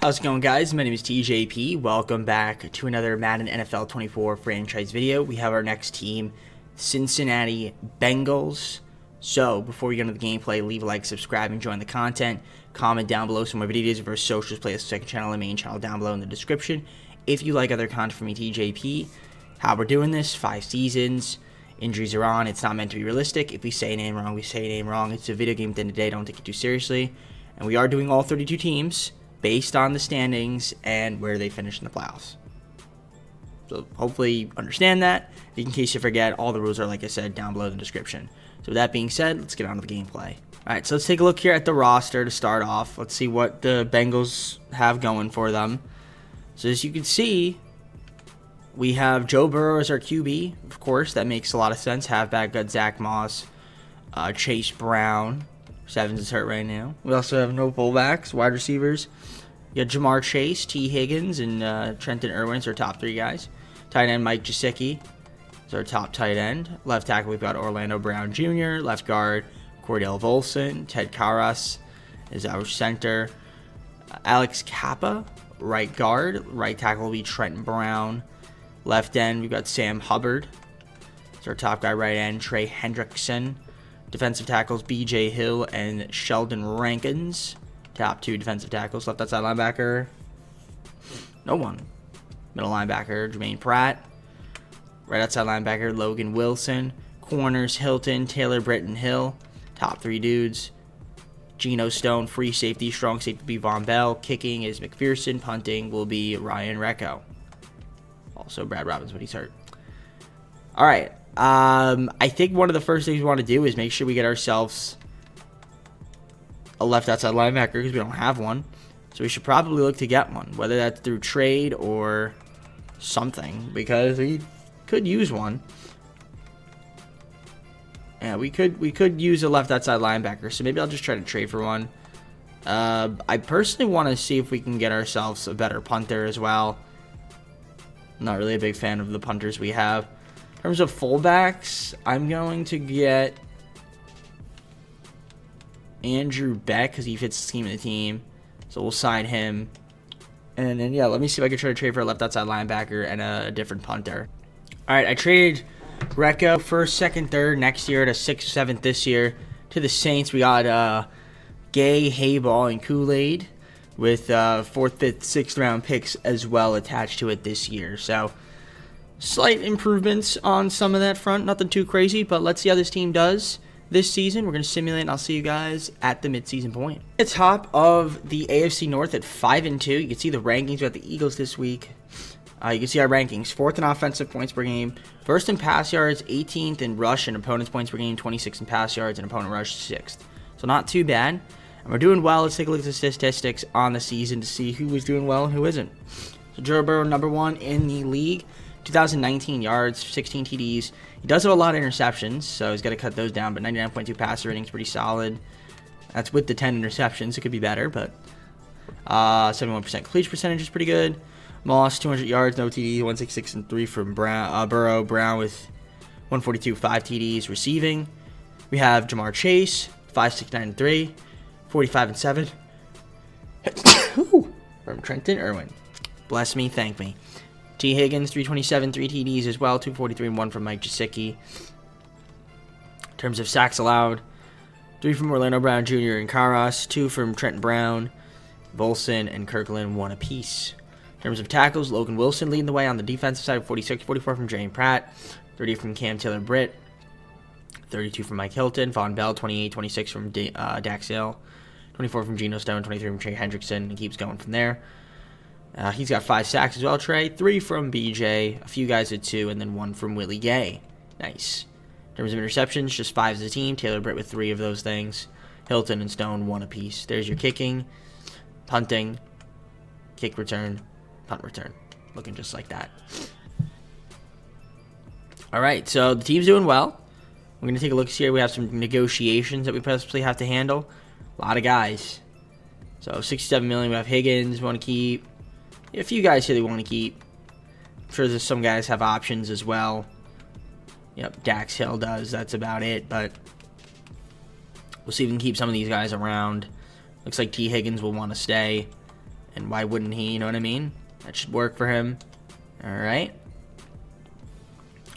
How's it going, guys? My name is TJP. Welcome back to another Madden NFL 24 franchise video. We have our next team, Cincinnati Bengals. So, before we get into the gameplay, leave a like, subscribe, and join the content. Comment down below some more videos of our socials, playlist, second channel, and main channel down below in the description. If you like other content from me, TJP, how we're doing this, 5 seasons, injuries are on, it's not meant to be realistic. If we say a name wrong, we say a name wrong. It's a video game at the end of the day, don't take it too seriously. And we are doing all 32 teams based on the standings and where they finish in the playoffs. So hopefully you understand that. In case you forget, all the rules are, like I said, down below in the description. So with that being said, let's get on to the gameplay. Alright, so let's take a look here at the roster to start off. Let's see what the Bengals have going for them. So as you can see, we have Joe Burrow as our QB. Of course, that makes a lot of sense. Halfback got Zach Moss, Chase Brown. Evans is hurt right now. We also have no fullbacks, wide receivers. You got Jamar Chase, T. Higgins, and Trenton Irwin's our top 3 guys. Tight end Mike Gesicki is our top tight end. Left tackle we've got Orlando Brown Jr. Left guard Cordell Volson. Ted Karras is our center. Alex Kappa, right guard. Right tackle will be Trenton Brown. Left end we've got Sam Hubbard. It's our top guy. Right end Trey Hendrickson. Defensive tackles, B.J. Hill and Sheldon Rankins. Top 2 defensive tackles. Left outside linebacker, no one. Middle linebacker, Jermaine Pratt. Right outside linebacker, Logan Wilson. Corners, Hilton, Taylor Britton Hill. Top 3 dudes. Geno Stone, free safety. Strong safety will be Von Bell. Kicking is McPherson. Punting will be Ryan Recco. Also Brad Robbins, but he's hurt. Alright. I think one of the first things we want to do is make sure we get ourselves a left outside linebacker because we don't have one. So we should probably look to get one, whether that's through trade or something, because we could use one. Yeah, we could use a left outside linebacker, so maybe I'll just try to trade for one. I personally want to see if we can get ourselves a better punter as well. I'm not really a big fan of the punters we have. In terms of fullbacks, I'm going to get Andrew Beck because he fits the scheme of the team. So we'll sign him. And then, yeah, let me see if I can try to trade for a left outside linebacker and a different punter. All right, I traded Recco first, second, third next year to 6th, 7th this year to the Saints. We got Gay, Hayball, and Kool-Aid with 4th, 5th, 6th round picks as well attached to it this year. So slight improvements on some of that front. Nothing too crazy, but let's see how this team does this season. We're going to simulate, and I'll see you guys at the midseason point. At the top of the AFC North at 5-2. You can see the rankings. We got the Eagles this week. You can see our rankings. 4th in offensive points per game. 1st in pass yards. 18th in rush and opponent's points per game. 26th in pass yards and opponent rush 6th. So not too bad. And we're doing well. Let's take a look at the statistics on the season to see who is doing well and who isn't. So Joe Burrow, number 1 in the league. 2019 yards, 16 TDs. He does have a lot of interceptions, so he's got to cut those down, but 99.2 passer rating is pretty solid. That's with the 10 interceptions. It could be better, but 71% completion percentage is pretty good. Moss, 200 yards, no TD, 166 and 3 from Burrow. Brown with 142, 5 TDs receiving. We have Jamar Chase, 569 and 3, 45 and 7 from Trenton Irwin. Bless me, thank me. T. Higgins, 327, 3 TDs as well, 243 and 1 from Mike Gesicki. In terms of sacks allowed, 3 from Orlando Brown Jr. and Karras, 2 from Trenton Brown, Volson, and Kirkland, 1 apiece. In terms of tackles, Logan Wilson leading the way on the defensive side, 46, 44 from Jermaine Pratt, 30 from Cam Taylor Britt, 32 from Mike Hilton, Von Bell, 28, 26 from Dax Hill, 24 from Geno Stone, 23 from Trey Hendrickson, and keeps going from there. He's got 5 sacks as well, Trey. 3 from BJ, a few guys at 2, and then 1 from Willie Gay. Nice. In terms of interceptions, just 5 as a team. Taylor Britt with 3 of those things. Hilton and Stone, 1 apiece. There's your kicking, punting, kick return, punt return. Looking just like that. All right, so the team's doing well. We're going to take a look here. We have some negotiations that we possibly have to handle. A lot of guys. So $67 million. We have Higgins, we want to keep. A few guys here they want to keep. I'm sure there's some guys have options as well. Yep, Dax Hill does. That's about it. But we'll see if we can keep some of these guys around. Looks like T. Higgins will want to stay. And why wouldn't he? You know what I mean? That should work for him. All right.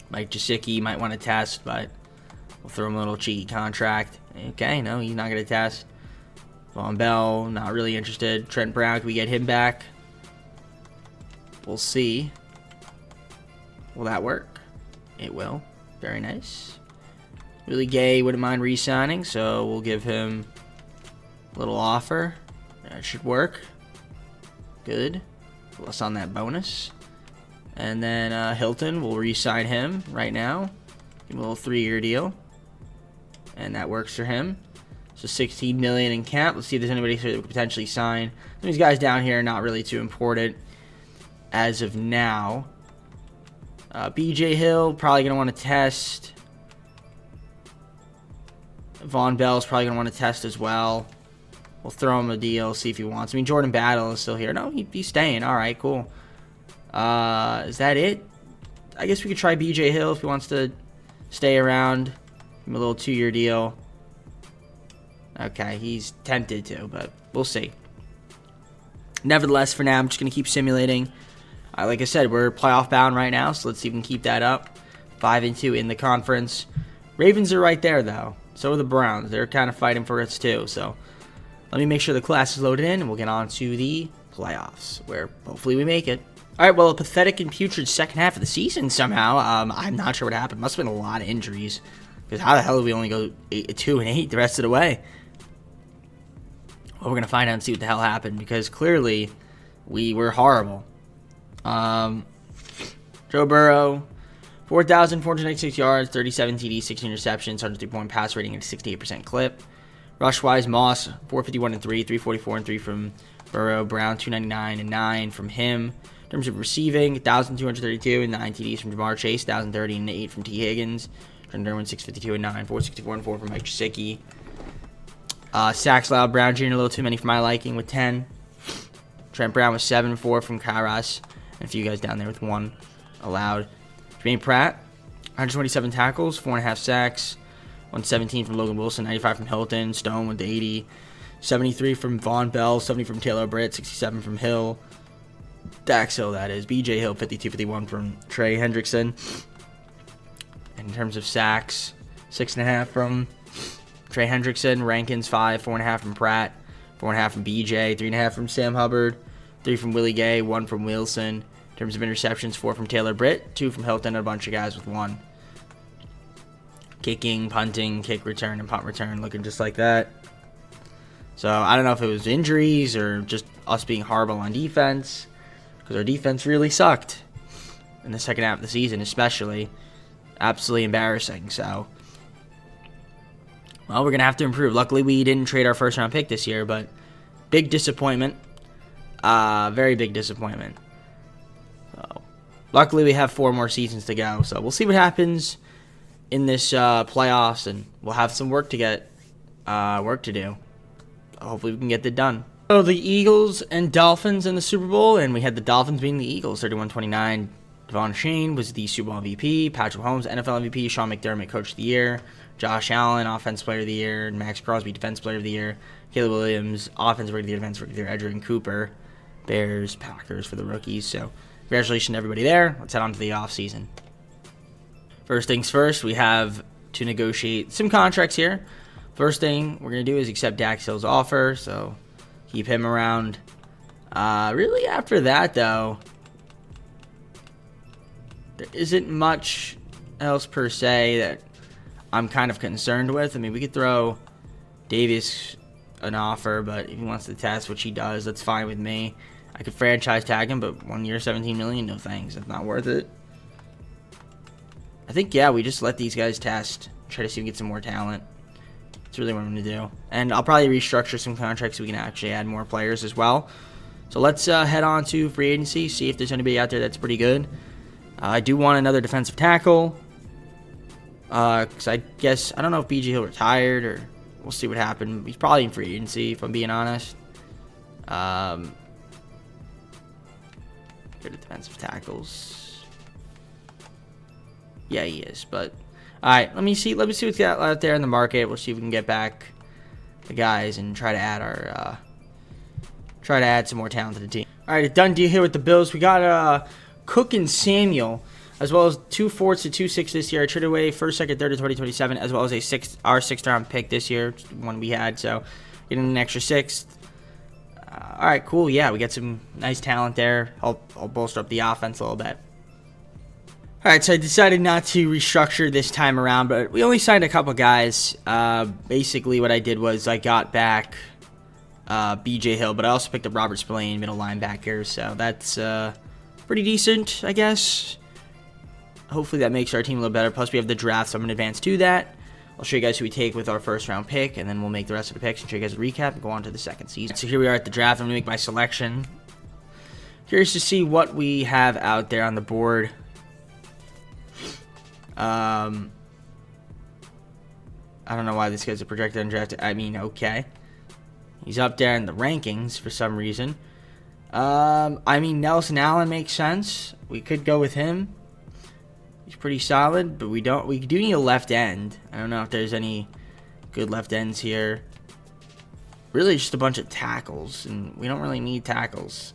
Mike Gesicki might want to test, but we'll throw him a little cheeky contract. Okay, no, he's not going to test. Von Bell, not really interested. Trent Brown, can we get him back? We'll see. Will that work? It will. Very nice. Willie Gay wouldn't mind re-signing, so we'll give him a little offer. That should work. Good. Less on that bonus. And then Hilton, we'll re-sign him right now. Give him a little 3-year deal. And that works for him. So $16 million in cap. Let's see if there's anybody that we could potentially sign. These guys down here are not really too important as of now. BJ Hill, probably going to want to test. Von Bell's probably going to want to test as well. We'll throw him a deal, see if he wants. I mean, Jordan Battle is still here. No, he's staying. All right, cool. Is that it? I guess we could try BJ Hill if he wants to stay around. Give him a little 2-year deal. Okay, he's tempted to, but we'll see. Nevertheless, for now, I'm just going to keep simulating. Like I said, we're playoff bound right now, so let's see if we can keep that up. 5-2 in the conference. Ravens are right there, though. So are the Browns. They're kind of fighting for us, too. So let me make sure the class is loaded in, and we'll get on to the playoffs, where hopefully we make it. All right, well, a pathetic and putrid second half of the season somehow. I'm not sure what happened. Must have been a lot of injuries. Because how the hell did we only go 2-8 the rest of the way? Well, we're going to find out and see what the hell happened. Because clearly, we were horrible. Joe Burrow, 4,496 yards, 37 TDs, 16 interceptions, 103-point pass rating, and a 68% clip. Rush-wise, Moss, 451 and 3, 344 and 3 from Burrow. Brown, 299 and 9 from him. In terms of receiving, 1,232 and 9 TDs from Jamar Chase, 1,030 and 8 from T. Higgins. Trent Derwin, 652 and 9, 464 and 4 from Mike Gesicki. Sacks allowed, Brown Jr. a little too many for my liking with 10. Trent Brown with 7-4 from Kairos. And a few guys down there with 1 allowed. Jermaine Pratt, 127 tackles, 4.5 sacks, 117 from Logan Wilson, 95 from Hilton, Stone with 80, 73 from Von Bell, 70 from Taylor Britt, 67 from Hill. Dax Hill, that is. BJ Hill, 52-51 from Trey Hendrickson. And in terms of sacks, 6.5 from Trey Hendrickson, Rankins 5, 4.5 from Pratt, 4.5 from BJ, 3.5 from Sam Hubbard, 3 from Willie Gay, 1 from Wilson. In terms of interceptions, 4 from Taylor Britt, 2 from Hilton, and a bunch of guys with 1. Kicking, punting, kick return, and punt return looking just like that. So I don't know if it was injuries or just us being horrible on defense, because our defense really sucked in the second half of the season, especially. Absolutely embarrassing. So, well, we're going to have to improve. Luckily, we didn't trade our first-round pick this year, but big disappointment. Very big disappointment. So, luckily, we have 4 more seasons to go. So, we'll see what happens in this playoffs, and we'll have some work to do. Hopefully, we can get that done. So, the Eagles and Dolphins in the Super Bowl, and we had the Dolphins beating the Eagles 31-29. Devon Shane was the Super Bowl MVP. Patrick Mahomes, NFL MVP. Sean McDermott, Coach of the Year. Josh Allen, Offensive Player of the Year. And Max Crosby, Defense Player of the Year. Caleb Williams, Offensive Rookie of the Year, Defensive Rookie of the Year. Adrian Cooper, Bears, Packers for the rookies. So, congratulations to everybody there. Let's head on to the offseason. First things first, we have to negotiate some contracts here. First thing we're going to do is accept Dax Hill's offer, so keep him around. Really, after that, though, there isn't much else per se that I'm kind of concerned with. I mean, we could throw Davis an offer, but if he wants to test, which he does, that's fine with me. I could franchise tag him, but 1 year, $17 million, no thanks. That's not worth it. I think, yeah, we just let these guys test. Try to see if we can get some more talent. That's really what I'm going to do. And I'll probably restructure some contracts so we can actually add more players as well. So let's head on to free agency, see if there's anybody out there that's pretty good. I do want another defensive tackle. Because I guess, I don't know if BG Hill retired or we'll see what happened. He's probably in free agency, if I'm being honest. Good defensive tackles. Yeah, he is. But all right, let me see what's out there in the market. We'll see if we can get back the guys and try to add try to add some more talent to the team. All right, a done deal here with the Bills. We got Cook and Samuel, as well as 2 4s to 2 6 this year. I traded away first, second, third to 2027, as well as our 6th round pick this year, one we had. So getting an extra 6th. All right, cool. Yeah, we got some nice talent there. I'll bolster up the offense a little bit. All right, so I decided not to restructure this time around, but we only signed a couple guys. Basically, what I did was I got back BJ Hill, but I also picked up Robert Spillane, middle linebacker. So that's pretty decent, I guess. Hopefully that makes our team a little better. Plus, we have the draft, so I'm going to advance to that. I'll show you guys who we take with our first round pick, and then we'll make the rest of the picks and show you guys a recap and go on to the second season. So here we are at the draft. I'm going to make my selection. Curious to see what we have out there on the board. I don't know why this guy's a projected undrafted. I mean, okay. He's up there in the rankings for some reason. I mean, Nelson Allen makes sense. We could go with him. He's pretty solid, but we do need a left end. I don't know if there's any good left ends here. Really just a bunch of tackles, and we don't really need tackles.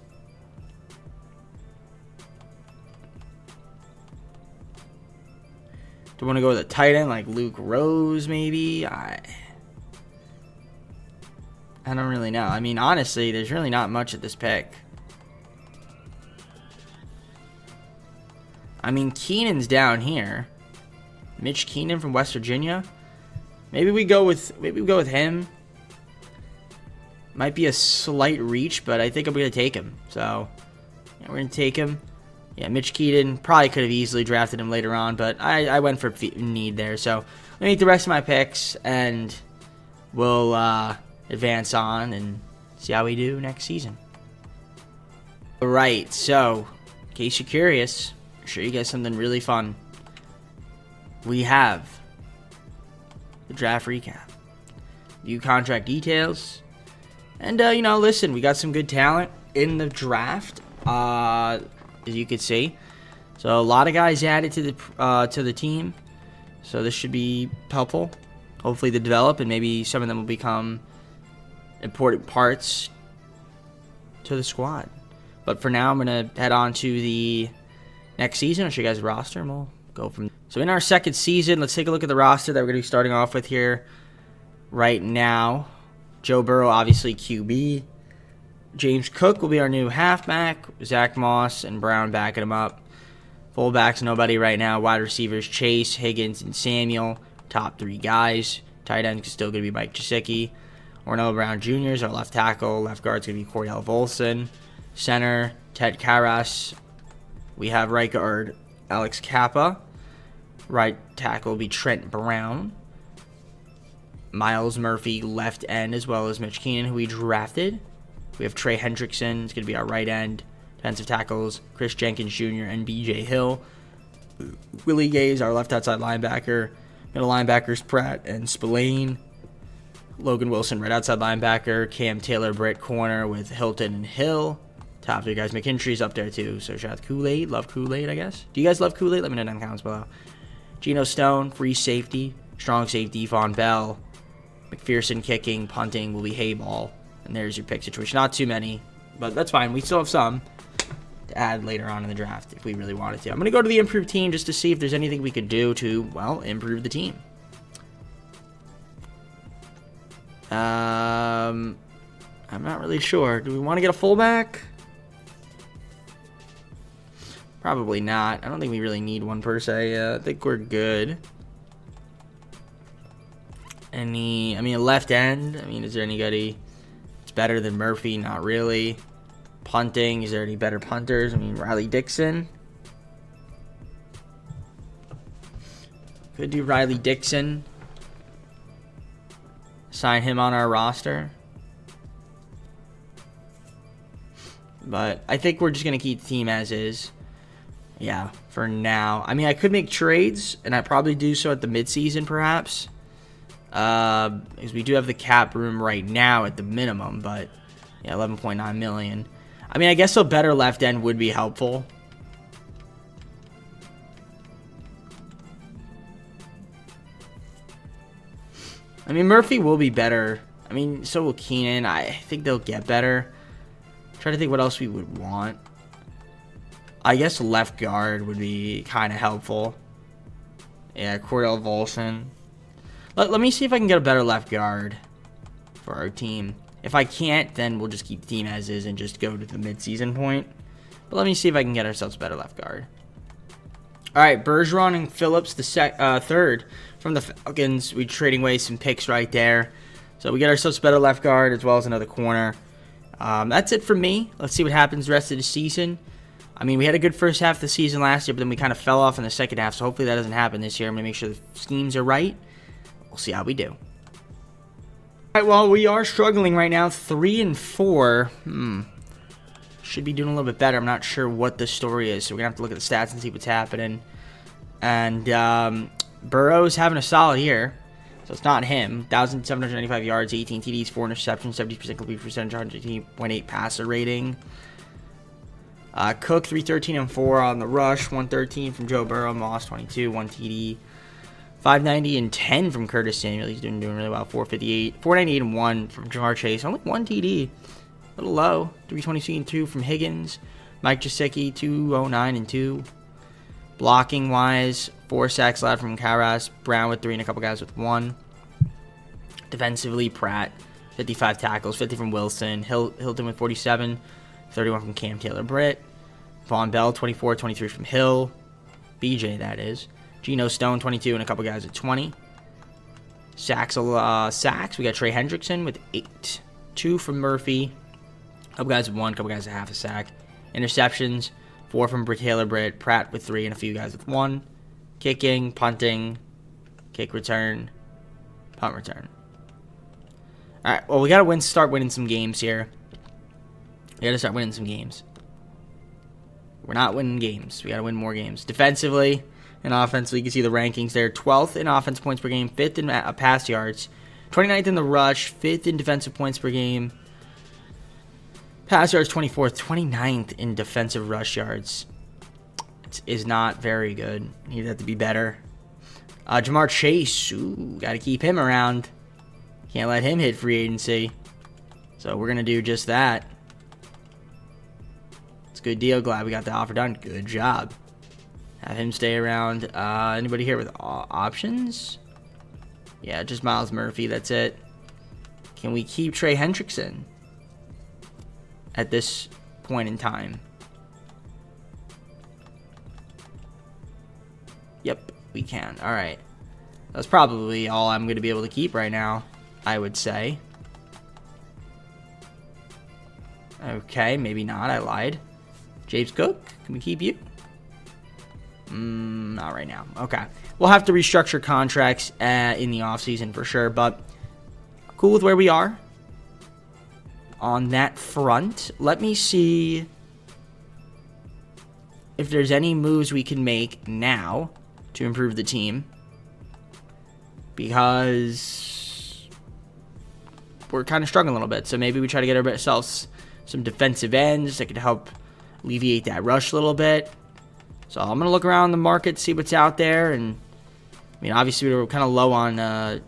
Do we want to go with a tight end like Luke Rose, maybe? I don't really know. I mean, honestly, there's really not much at this pick. I mean, Keenan's down here. Mitch Keenan from West Virginia. Maybe we go with him. Might be a slight reach, but I think I'm gonna take him. So yeah, we're gonna take him. Yeah, Mitch Keenan, probably could have easily drafted him later on, but I went for need there. So let me make the rest of my picks, and we'll advance on and see how we do next season. All right, so in case you're curious, I'll show you guys something really fun. We have the draft recap, new contract details, and you know, listen, we got some good talent in the draft, as you could see. So a lot of guys added to the team, so this should be helpful. Hopefully they develop, and maybe some of them will become important parts to the squad. But for now, I'm gonna head on to the next season. I'll show you guys the roster, and we'll go from there. So in our second season, let's take a look at the roster that we're going to be starting off with here right now. Joe Burrow, obviously QB. James Cook will be our new halfback. Zach Moss and Brown backing him up. Fullbacks, nobody right now. Wide receivers, Chase, Higgins, and Samuel. Top 3 guys. Tight end is still going to be Mike Gesicki. Ornell Brown Jr. is our left tackle. Left guard is going to be Cordell Volson. Center, Ted Karras. We have right guard, Alex Kappa. Right tackle will be Trent Brown. Miles Murphy, left end, as well as Mitch Keenan, who we drafted. We have Trey Hendrickson. It's going to be our right end. Defensive tackles, Chris Jenkins Jr. and B.J. Hill. Willie Gay is our left outside linebacker. Middle linebackers, Pratt and Spillane. Logan Wilson, right outside linebacker. Cam Taylor, Britt corner with Hilton and Hill. Top 3 guys. McKintry's up there too. So shout out to Kool-Aid. Love Kool-Aid, I guess. Do you guys love Kool-Aid? Let me know down in the comments below. Geno Stone, free safety. Strong safety, Von Bell. McPherson kicking, punting will be Hayball. And there's your pick situation. Not too many, but that's fine. We still have some to add later on in the draft if we really wanted to. I'm going to go to the improved team just to see if there's anything we could do to, well, improve the team. I'm not really sure. Do we want to get a fullback? Probably not. I don't think we really need one per se. I think we're good. I mean, a left end. I mean, is there anybody that's better than Murphy? Not really. Punting. Is there any better punters? I mean, Riley Dixon. Could do Riley Dixon. Sign him on our roster. But I think we're just going to keep the team as is. Yeah, for now. I mean, I could make trades, and I'd probably do so at the midseason, perhaps. Because we do have the cap room right now at the minimum, but yeah, 11.9 million. I mean, I guess a better left end would be helpful. I mean, Murphy will be better. I mean, so will Keenan. I think they'll get better. Try to think what else we would want. I guess left guard would be kind of helpful. Yeah, Cordell Volson. Let me see if I can get a better left guard for our team. If I can't, then we'll just keep the team as is and just go to the mid-season point. But let me see if I can get ourselves a better left guard. All right, Bergeron and Phillips, the third from the Falcons. We're trading away some picks right there. So we get ourselves a better left guard as well as another corner. That's it for me. Let's see what happens the rest of the season. I mean, we had a good first half of the season last year, but then we kind of fell off in the second half. So hopefully that doesn't happen this year. I'm going to make sure the schemes are right. We'll see how we do. All right, well, we are struggling right now. 3-4. Should be doing a little bit better. I'm not sure what the story is, so we're going to have to look at the stats and see what's happening. And Burrow's having a solid year, so it's not him. 1,795 yards, 18 TDs, 4 interceptions, 70% complete percentage, 118.8 passer rating. Cook, 313 and 4 on the rush, 113 from Joe Burrow, Moss, 22, 1 TD. 590 and 10 from Curtis Samuel. He's doing really well. 498 and 1 from Jamar Chase. Only 1 TD. A little low. 322 and 2 from Higgins. Mike Gesicki, 209 and 2. Blocking wise, 4 sacks allowed from Karras. Brown with 3 and a couple guys with 1. Defensively, Pratt, 55 tackles, 50 from Wilson. Hilton with 47. 31 from Cam Taylor-Britt. Von Bell, 24, 23 from Hill. BJ, that is. Geno Stone, 22, and a couple guys at 20. Sacks. We got Trey Hendrickson with 8. 2 from Murphy. A couple guys with 1, a couple guys at half a sack. Interceptions, 4 from Taylor-Britt. Pratt with 3, and a few guys with 1. Kicking, punting, kick return, punt return. All right, well, we got to start winning some games here. We got to start winning some games. We're not winning games. We got to win more games. Defensively and offensively, you can see the rankings there. 12th in offense points per game, 5th in pass yards, 29th in the rush, 5th in defensive points per game. Pass yards 24th, 29th in defensive rush yards. It is not very good. Need that to be better. Jamar Chase, got to keep him around. Can't let him hit free agency. So we're going to do just that. It's a good deal. Glad we got the offer done. Good job. Have him stay around. Anybody here with options? Yeah, just Miles Murphy. That's it. Can we keep Trey Hendrickson at this point in time? Yep, we can. All right. That's probably all I'm going to be able to keep right now, I would say. Okay, maybe not. I lied. James Cook, can we keep you? Not right now. Okay. We'll have to restructure contracts in the offseason for sure, but cool with where we are on that front. Let me see if there's any moves we can make now to improve the team, because we're kind of struggling a little bit. So maybe we try to get ourselves some defensive ends that could help alleviate that rush a little bit. So I'm going to look around the market, see what's out there. And I mean, obviously we were kind of low on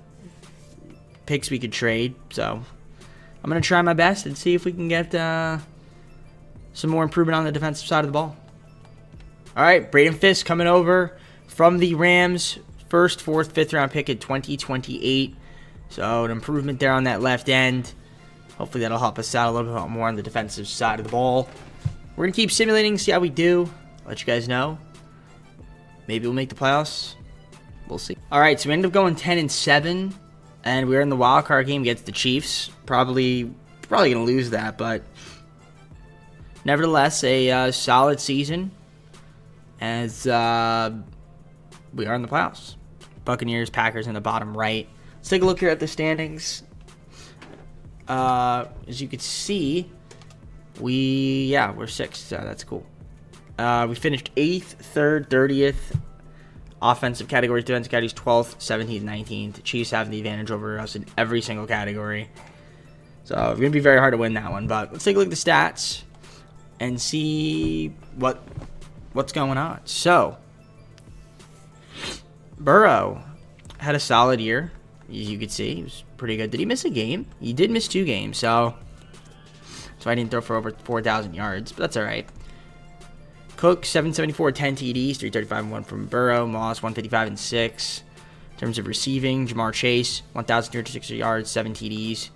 picks we could trade. So I'm going to try my best and see if we can get some more improvement on the defensive side of the ball. All right, Braden Fisk coming over from the Rams. First, 4th, 5th round pick in 2028. So an improvement there on that left end. Hopefully that'll help us out a little bit more on the defensive side of the ball. We're going to keep simulating, see how we do. Let you guys know. Maybe we'll make the playoffs. We'll see. All right, so we ended up going 10-7, and we're in the wild card game against the Chiefs. Probably going to lose that, but nevertheless, a solid season as we are in the playoffs. Buccaneers, Packers in the bottom right. Let's take a look here at the standings. As you can see, we're 6th, so that's cool. We finished 8th, 3rd, 30th. Offensive categories, defensive categories, 12th, 17th, 19th. Chiefs have the advantage over us in every single category. So it's going to be very hard to win that one. But let's take a look at the stats and see what's going on. So, Burrow had a solid year. As you could see, he was pretty good. Did he miss a game? He did miss 2 games. So, so I didn't throw for over 4,000 yards, but that's all right. Cook, 774, 10 TDs, 335 and 1 from Burrow. Moss, 155 and 6. In terms of receiving, Jamar Chase, 1,260 yards, 7 TDs.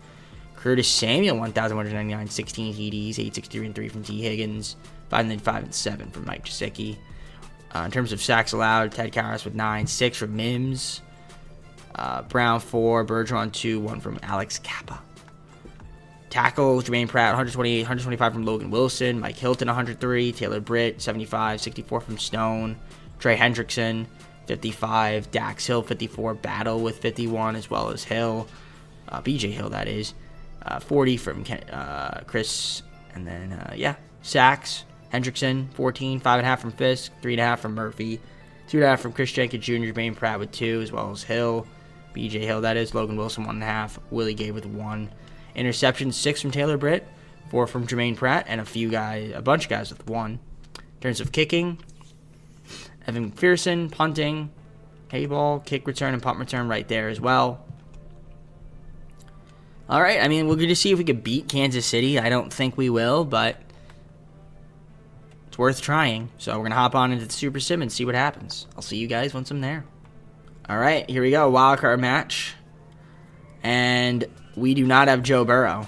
Curtis Samuel, 1,199, 16 TDs, 863 and 3 from T. Higgins, 595 and 7 from Mike Gesicki. In terms of sacks allowed, Ted Karras with 9, 6 from Mims. Brown 4, Bergeron 2, 1 from Alex Kappa. Tackles, Jermaine Pratt, 128, 125 from Logan Wilson. Mike Hilton, 103. Taylor Britt, 75, 64 from Stone. Trey Hendrickson, 55. Dax Hill, 54. Battle with 51, as well as Hill. BJ Hill, that is. 40 from Chris. And then, sacks. Hendrickson, 14. 5.5 from Fisk. 3.5 from Murphy. 2.5 from Chris Jenkins Jr. Jermaine Pratt with 2, as well as Hill. BJ Hill, that is. Logan Wilson, 1.5. Willie Gay with 1. Interceptions, 6 from Taylor Britt, 4 from Jermaine Pratt, and a bunch of guys with 1. In terms of kicking, Evan McPherson, punting, hay ball, kick return, and punt return right there as well. All right, I mean, we're going to see if we can beat Kansas City. I don't think we will, but it's worth trying. So we're going to hop on into the Super Sim and see what happens. I'll see you guys once I'm there. All right, here we go, wildcard match. And we do not have Joe Burrow.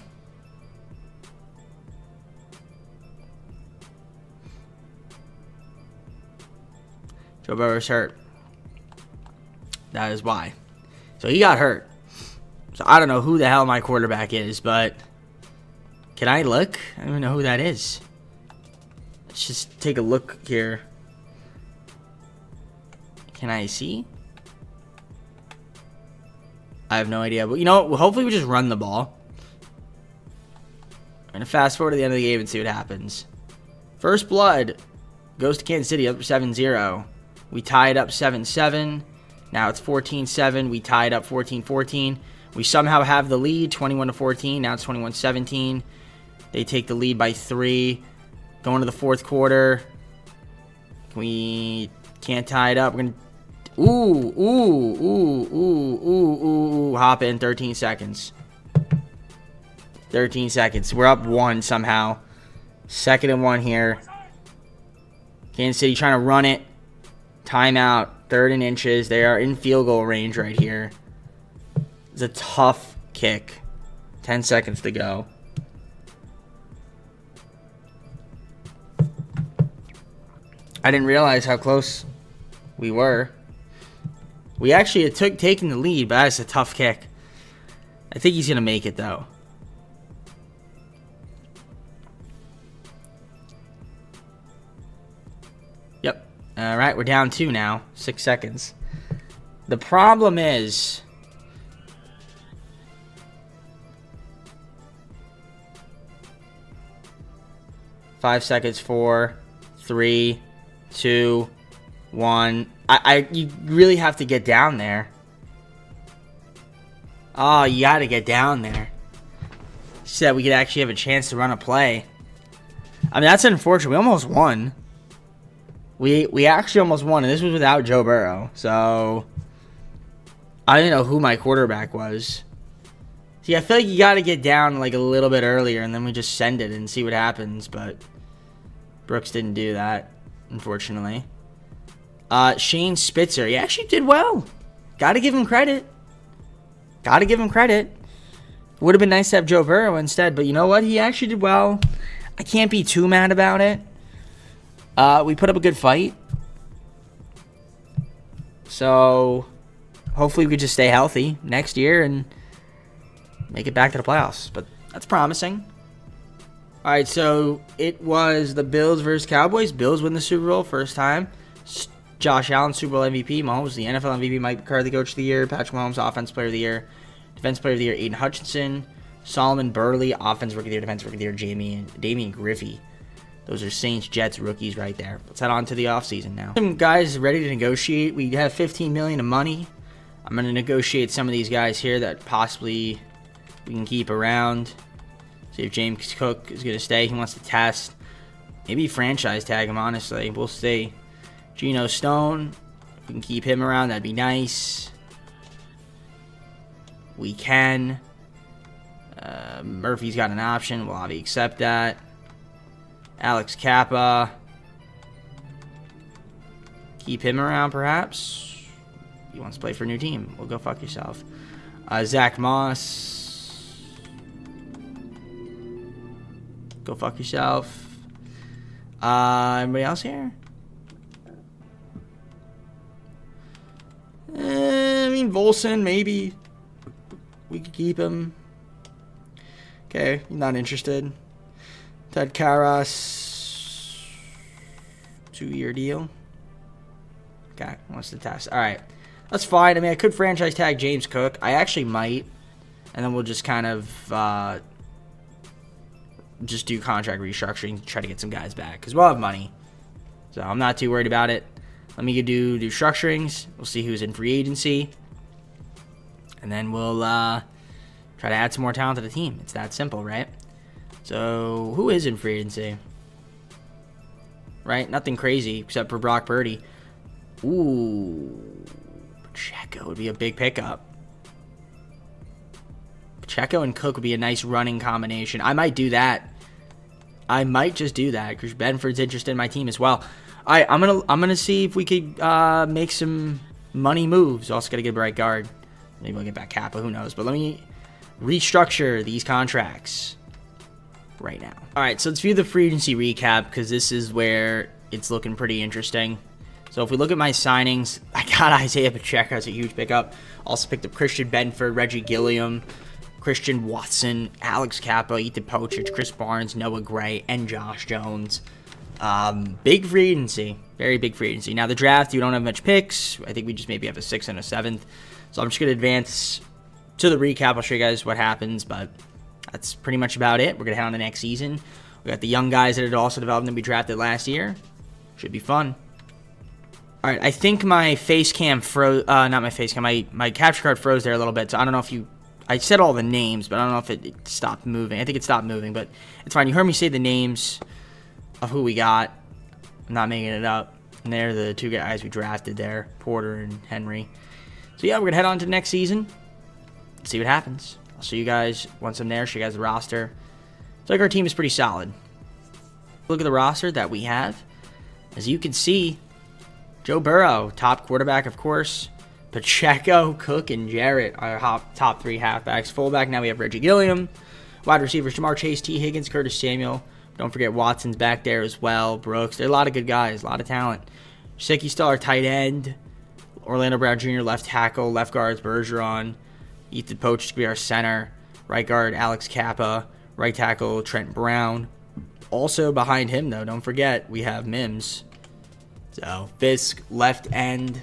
Joe Burrow's hurt. That is why. So he got hurt. So I don't know who the hell my quarterback is, but can I look? I don't even know who that is. Let's just take a look here. Can I see? I have no idea. But, you know, hopefully we just run the ball. I'm going to fast forward to the end of the game and see what happens. First blood goes to Kansas City up 7-0. We tied up 7-7. Now it's 14-7. We tied up 14-14. We somehow have the lead, 21-14. Now it's 21-17. They take the lead by 3. Going to the fourth quarter. We can't tie it up. We're going to... Ooh. Hop in, 13 seconds. 13 seconds. We're up 1 somehow. 2nd and 1 here. Kansas City trying to run it. Timeout. 3rd and inches. They are in field goal range right here. It's a tough kick. 10 seconds to go. I didn't realize how close we were. We actually had taken the lead, but that's a tough kick. I think he's going to make it, though. Yep. All right, we're down 2 now. 6 seconds. The problem is... Five seconds, 4, 3, 2, 1. You really have to get down there. Oh, you got to get down there. So that we could actually have a chance to run a play. I mean, that's unfortunate. We almost won. We actually almost won, and this was without Joe Burrow. So, I didn't know who my quarterback was. See, I feel like you got to get down like a little bit earlier, and then we just send it and see what happens. But Brooks didn't do that, unfortunately. Shane Spitzer, he actually did well. Got to give him credit. Would have been nice to have Joe Burrow instead, but you know what? He actually did well. I can't be too mad about it. We put up a good fight. So, hopefully we could just stay healthy next year and make it back to the playoffs. But that's promising. All right, so it was the Bills versus Cowboys. Bills win the Super Bowl first time. Josh Allen, Super Bowl MVP. Mahomes, the NFL MVP. Mike McCarthy, Coach of the Year. Patrick Mahomes, Offense Player of the Year. Defense Player of the Year, Aiden Hutchinson. Solomon Burley, Offense Rookie of the Year. Defense Rookie of the Year, Damian Griffey. Those are Saints, Jets rookies right there. Let's head on to the offseason now. Some guys ready to negotiate. We have $15 million of money. I'm going to negotiate some of these guys here that possibly we can keep around. See if James Cook is going to stay. He wants to test. Maybe franchise tag him, honestly. We'll see. Geno Stone, if we can keep him around, that'd be nice. We can. Murphy's got an option. We'll obviously accept that. Alex Kappa. Keep him around, perhaps. He wants to play for a new team. Well, go fuck yourself. Zach Moss. Go fuck yourself. Anybody else here? I mean, Volson, maybe. We could keep him. Okay, not interested. Ted Karras. 2-year deal. Okay, wants to test. Alright, that's fine. I mean, I could franchise tag James Cook. I actually might. And then we'll just kind of just do contract restructuring to try to get some guys back. Because we'll have money. So I'm not too worried about it. Let me do structurings. We'll see who's in free agency. And then we'll try to add some more talent to the team. It's that simple, right? So, who is in free agency? Right? Nothing crazy except for Brock Purdy. Ooh. Pacheco would be a big pickup. Pacheco and Cook would be a nice running combination. I might do that. I might just do that because Benford's interested in my team as well. All right, I'm gonna see if we could make some money moves. Also got to get a right guard. Maybe we'll get back Kappa. Who knows? But let me restructure these contracts right now. All right, so let's view the free agency recap because this is where it's looking pretty interesting. So if we look at my signings, I got Isaiah Pacheco as a huge pickup. Also picked up Christian Benford, Reggie Gilliam, Christian Watson, Alex Kappa, Ethan Pochich, Chris Barnes, Noah Gray, and Josh Jones. Big free agency. Very big free agency. Now the draft, you don't have much picks. I think we just maybe have a 6th and a 7th. So I'm just going to advance to the recap. I'll show you guys what happens, but that's pretty much about it. We're going to head on to next season. We got the young guys that had also developed and we drafted last year. Should be fun. All right, I think my face cam froze. Not my face cam. My capture card froze there a little bit. So I don't know if you. I said all the names, but I don't know if it stopped moving. I think it stopped moving, but it's fine. You heard me say the names of who we got. I'm not making it up. And they're the 2 guys we drafted there, Porter and Henry. So yeah, we're gonna head on to next season. See what happens. I'll show you guys once I'm there. Show you guys the roster. It's like our team is pretty solid. Look at the roster that we have. As you can see, Joe Burrow, top quarterback, of course. Pacheco, Cook, and Jarrett are top 3 halfbacks. Fullback, now we have Reggie Gilliam. Wide receivers, Jamar Chase, T. Higgins, Curtis Samuel. Don't forget Watson's back there as well. Brooks. There are a lot of good guys, a lot of talent. Gesicki still our tight end. Orlando Brown Jr., left tackle. Left guards, Bergeron. Ethan Poach to be our center. Right guard, Alex Kappa. Right tackle, Trent Brown. Also behind him, though, don't forget, we have Mims. So, Fisk, left end,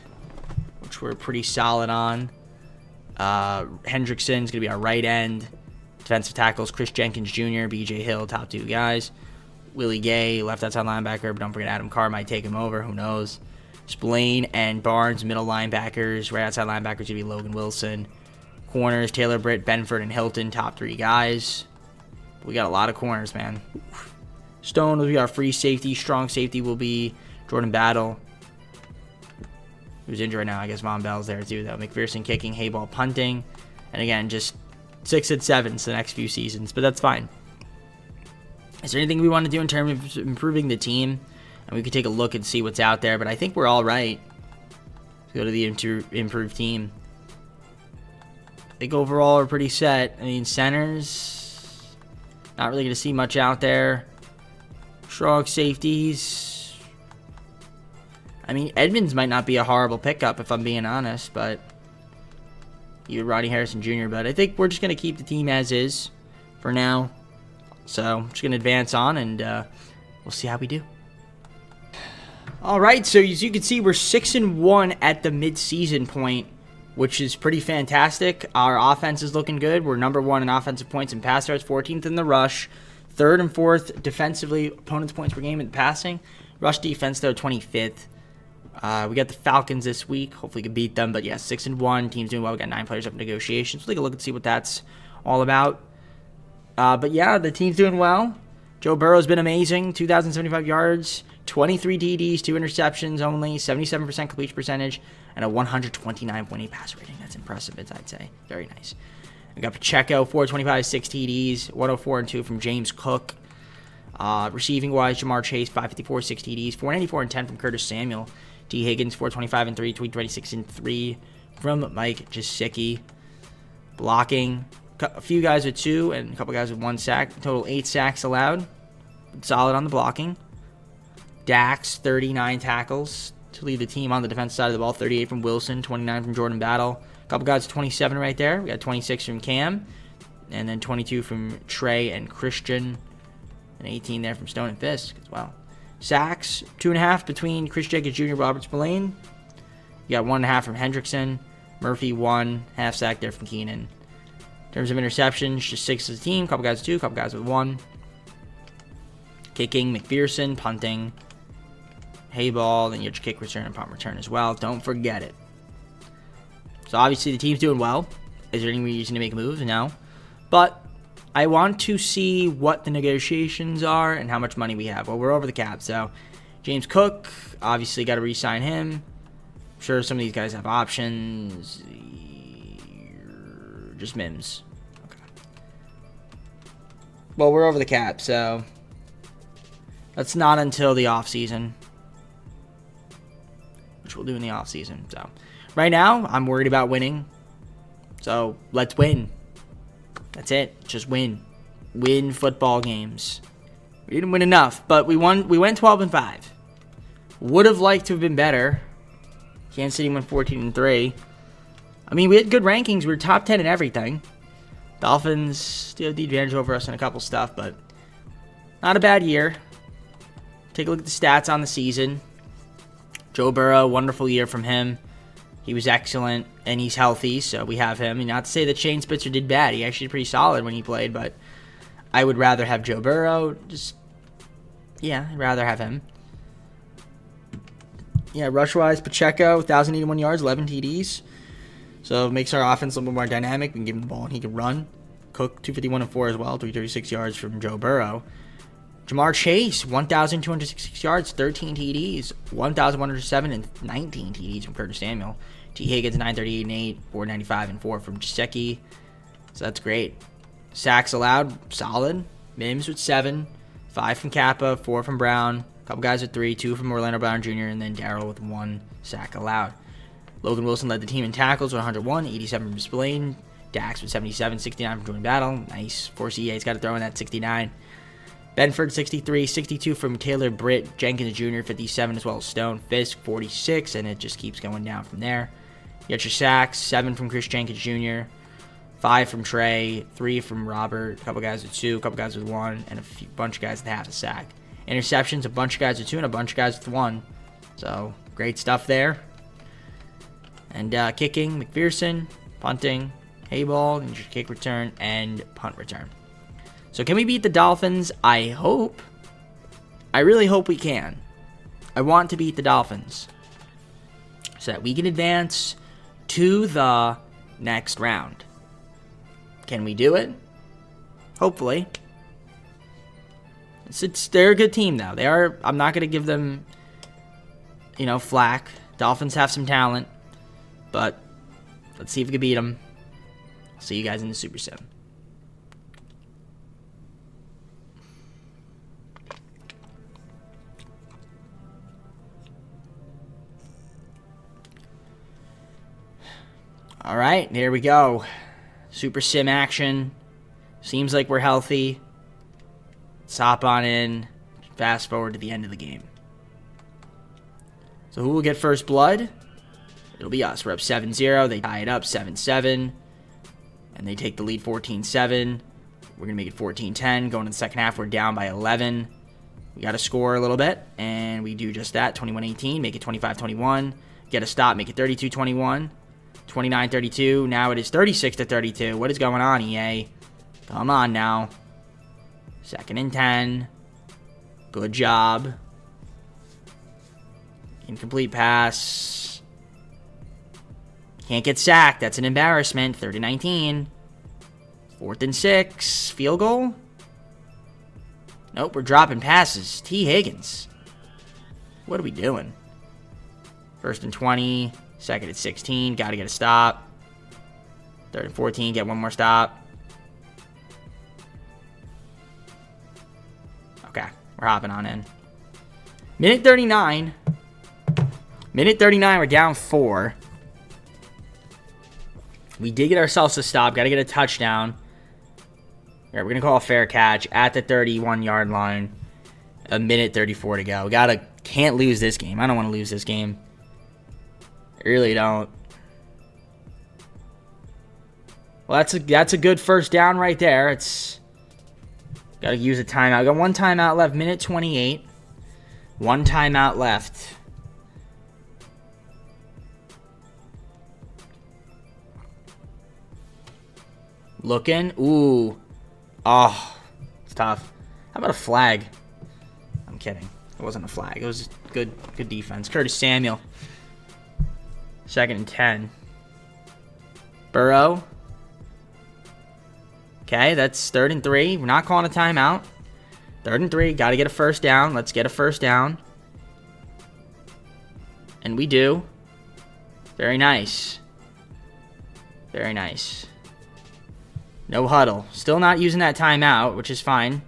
which we're pretty solid on. Hendrickson's going to be our right end. Defensive tackles, Chris Jenkins Jr., B.J. Hill, top 2 guys. Willie Gay, left outside linebacker, but don't forget Adam Carr might take him over. Who knows? Spillane and Barnes, middle linebackers. Right outside linebackers going to be Logan Wilson. Corners, Taylor Britt, Benford, and Hilton, top 3 guys. We got a lot of corners, man. Stone will be our free safety. Strong safety will be Jordan Battle. Who's injured right now? I guess Von Bell's there too, though. McPherson kicking, Hayball punting. And again, just 6 and 7s the next few seasons, but that's fine. Is there anything we want to do in terms of improving the team? And we could take a look and see what's out there, but I think we're all right. Let's go to the improved team. I think overall we're pretty set. I mean, centers, not really going to see much out there. Strong safeties. I mean, Edmonds might not be a horrible pickup if I'm being honest, but you Rodney Harrison Jr., but I think we're just going to keep the team as is for now. So I'm just going to advance on, and we'll see how we do. All right, so as you can see, we're 6-1 at the mid-season point, which is pretty fantastic. Our offense is looking good. We're number 1 in offensive points and pass yards, 14th in the rush, 3rd and 4th defensively, opponents' points per game in passing. Rush defense, though, 25th. We got the Falcons this week. Hopefully we can beat them. But yeah, 6-1. Team's doing well. We got 9 players up in negotiations. We'll take a look and see what that's all about. But yeah, the team's doing well. Joe Burrow's been amazing. 2,075 yards, 23 TDs, 2 interceptions only, 77% completion percentage, and a 129.8 passer rating. That's impressive, I'd say. Very nice. We got Pacheco, 425, 6 TDs, 104 and 2 from James Cook. Receiving wise, Jamar Chase, 554, 6 TDs, 494 and 10 from Curtis Samuel. T. Higgins, 425 and 3, 226 and 3 from Mike Gesicki. Blocking, a few guys with 2 and a couple guys with 1 sack. Total 8 sacks allowed. Solid on the blocking. Dax, 39 tackles to lead the team on the defensive side of the ball. 38 from Wilson, 29 from Jordan Battle. A couple guys with 27 right there. We got 26 from Cam. And then 22 from Trey and Christian. And 18 there from Stone and Fisk as well. Sacks, 2.5 between Chris Jacobs Jr. Robert Spillane. You got 1.5 from Hendrickson. Murphy, 1. Half sack there from Keenan. In terms of interceptions, just 6 as a team. Couple guys with 2, couple guys with 1. Kicking, McPherson. Punting, Hayball. Then you get your kick return and punt return as well. Don't forget it. So obviously the team's doing well. Is there any reason to make moves? No. But I want to see what the negotiations are and how much money we have. Well, we're over the cap, so James Cook, obviously got to re-sign him. I'm sure some of these guys have options. Just Mims. Okay. Well, we're over the cap, so that's not until the offseason, which we'll do in the offseason. So right now, I'm worried about winning. So let's win. That's it. Just win. Win football games. We didn't win enough, but we won. We went 12-5. Would have liked to have been better. Kansas City went 14-3. I mean, we had good rankings. We were top 10 in everything. Dolphins still have the advantage over us in a couple stuff, but not a bad year. Take a look at the stats on the season. Joe Burrow, wonderful year from him. He was excellent, and he's healthy, so we have him. And not to say that Shane Spitzer did bad. He actually did pretty solid when he played, but I would rather have Joe Burrow. I'd rather have him. Yeah, rush-wise, Pacheco, 1,081 yards, 11 TDs. So it makes our offense a little bit more dynamic. We can give him the ball, and he can run. Cook, 251 and 4 as well, 336 yards from Joe Burrow. Jamar Chase, 1,266 yards, 13 TDs, 1,107 and 19 TDs from Curtis Samuel. T. Higgins, 938 and 8, 495 and 4 from Gesicki. So that's great. Sacks allowed, solid. Mims with 7, 5 from Kappa, 4 from Brown, a couple guys with 3, 2 from Orlando Brown Jr., and then Darrell with 1 sack allowed. Logan Wilson led the team in tackles with 101, 87 from Spillane. Dax with 77, 69 from Jordan Battle. Nice. Force EA's got to throw in that 69. Benford, 63, 62 from Taylor Britt. Jenkins Jr., 57, as well as Stone. Fisk, 46, and it just keeps going down from there. You got your sacks, 7 from Chris Jenkins Jr., 5 from Trey, 3 from Robert, a couple guys with 2, a couple guys with 1, and a bunch of guys with half a sack. Interceptions, a bunch of guys with 2, and a bunch of guys with 1. So, great stuff there. And kicking, McPherson. Punting, Hayball, and your kick return, and punt return. So can we beat the Dolphins? I hope. I really hope we can. I want to beat the Dolphins so that we can advance to the next round. Can we do it? Hopefully. They're a good team, though. They are. I'm not going to give them, flack. Dolphins have some talent, but let's see if we can beat them. I'll see you guys in the Super Sim. All right, here we go. Super Sim action. Seems like we're healthy. Let's hop on in. Fast forward to the end of the game. So who will get first blood? It'll be us. We're up 7-0. They tie it up 7-7. And they take the lead 14-7. We're going to make it 14-10. Going to the second half, we're down by 11. We got to score a little bit. And we do just that. 21-18. Make it 25-21. Get a stop. Make it 32-21. 29-32. Now it is 36-32. What is going on, EA? Come on now. 2nd and 10. Good job. Incomplete pass. Can't get sacked. That's an embarrassment. 30-19. 4th and 6. Field goal? Nope, we're dropping passes. T. Higgins. What are we doing? 1st and 20. 2nd and 16. Got to get a stop. 3rd and 14. Get one more stop. Okay, we're hopping on in. Minute 39. Minute 39, we're down 4. We did get ourselves a stop. Got to get a touchdown. All right, we're going to call a fair catch at the 31-yard line. A minute 34 to go. Can't lose this game. I don't want to lose this game. I really don't. Well, that's a good first down right there. Got to use a timeout. Got one timeout left. Minute 28. One timeout left. Looking. Ooh. Oh, it's tough. How about a flag? I'm kidding. It wasn't a flag. It was good defense. Curtis Samuel. 2nd and 10. Burrow. Okay, that's 3rd and 3. We're not calling a timeout. 3rd and 3. Got to get a first down. Let's get a first down. And we do. Very nice. Very nice. No huddle. Still not using that timeout, which is fine.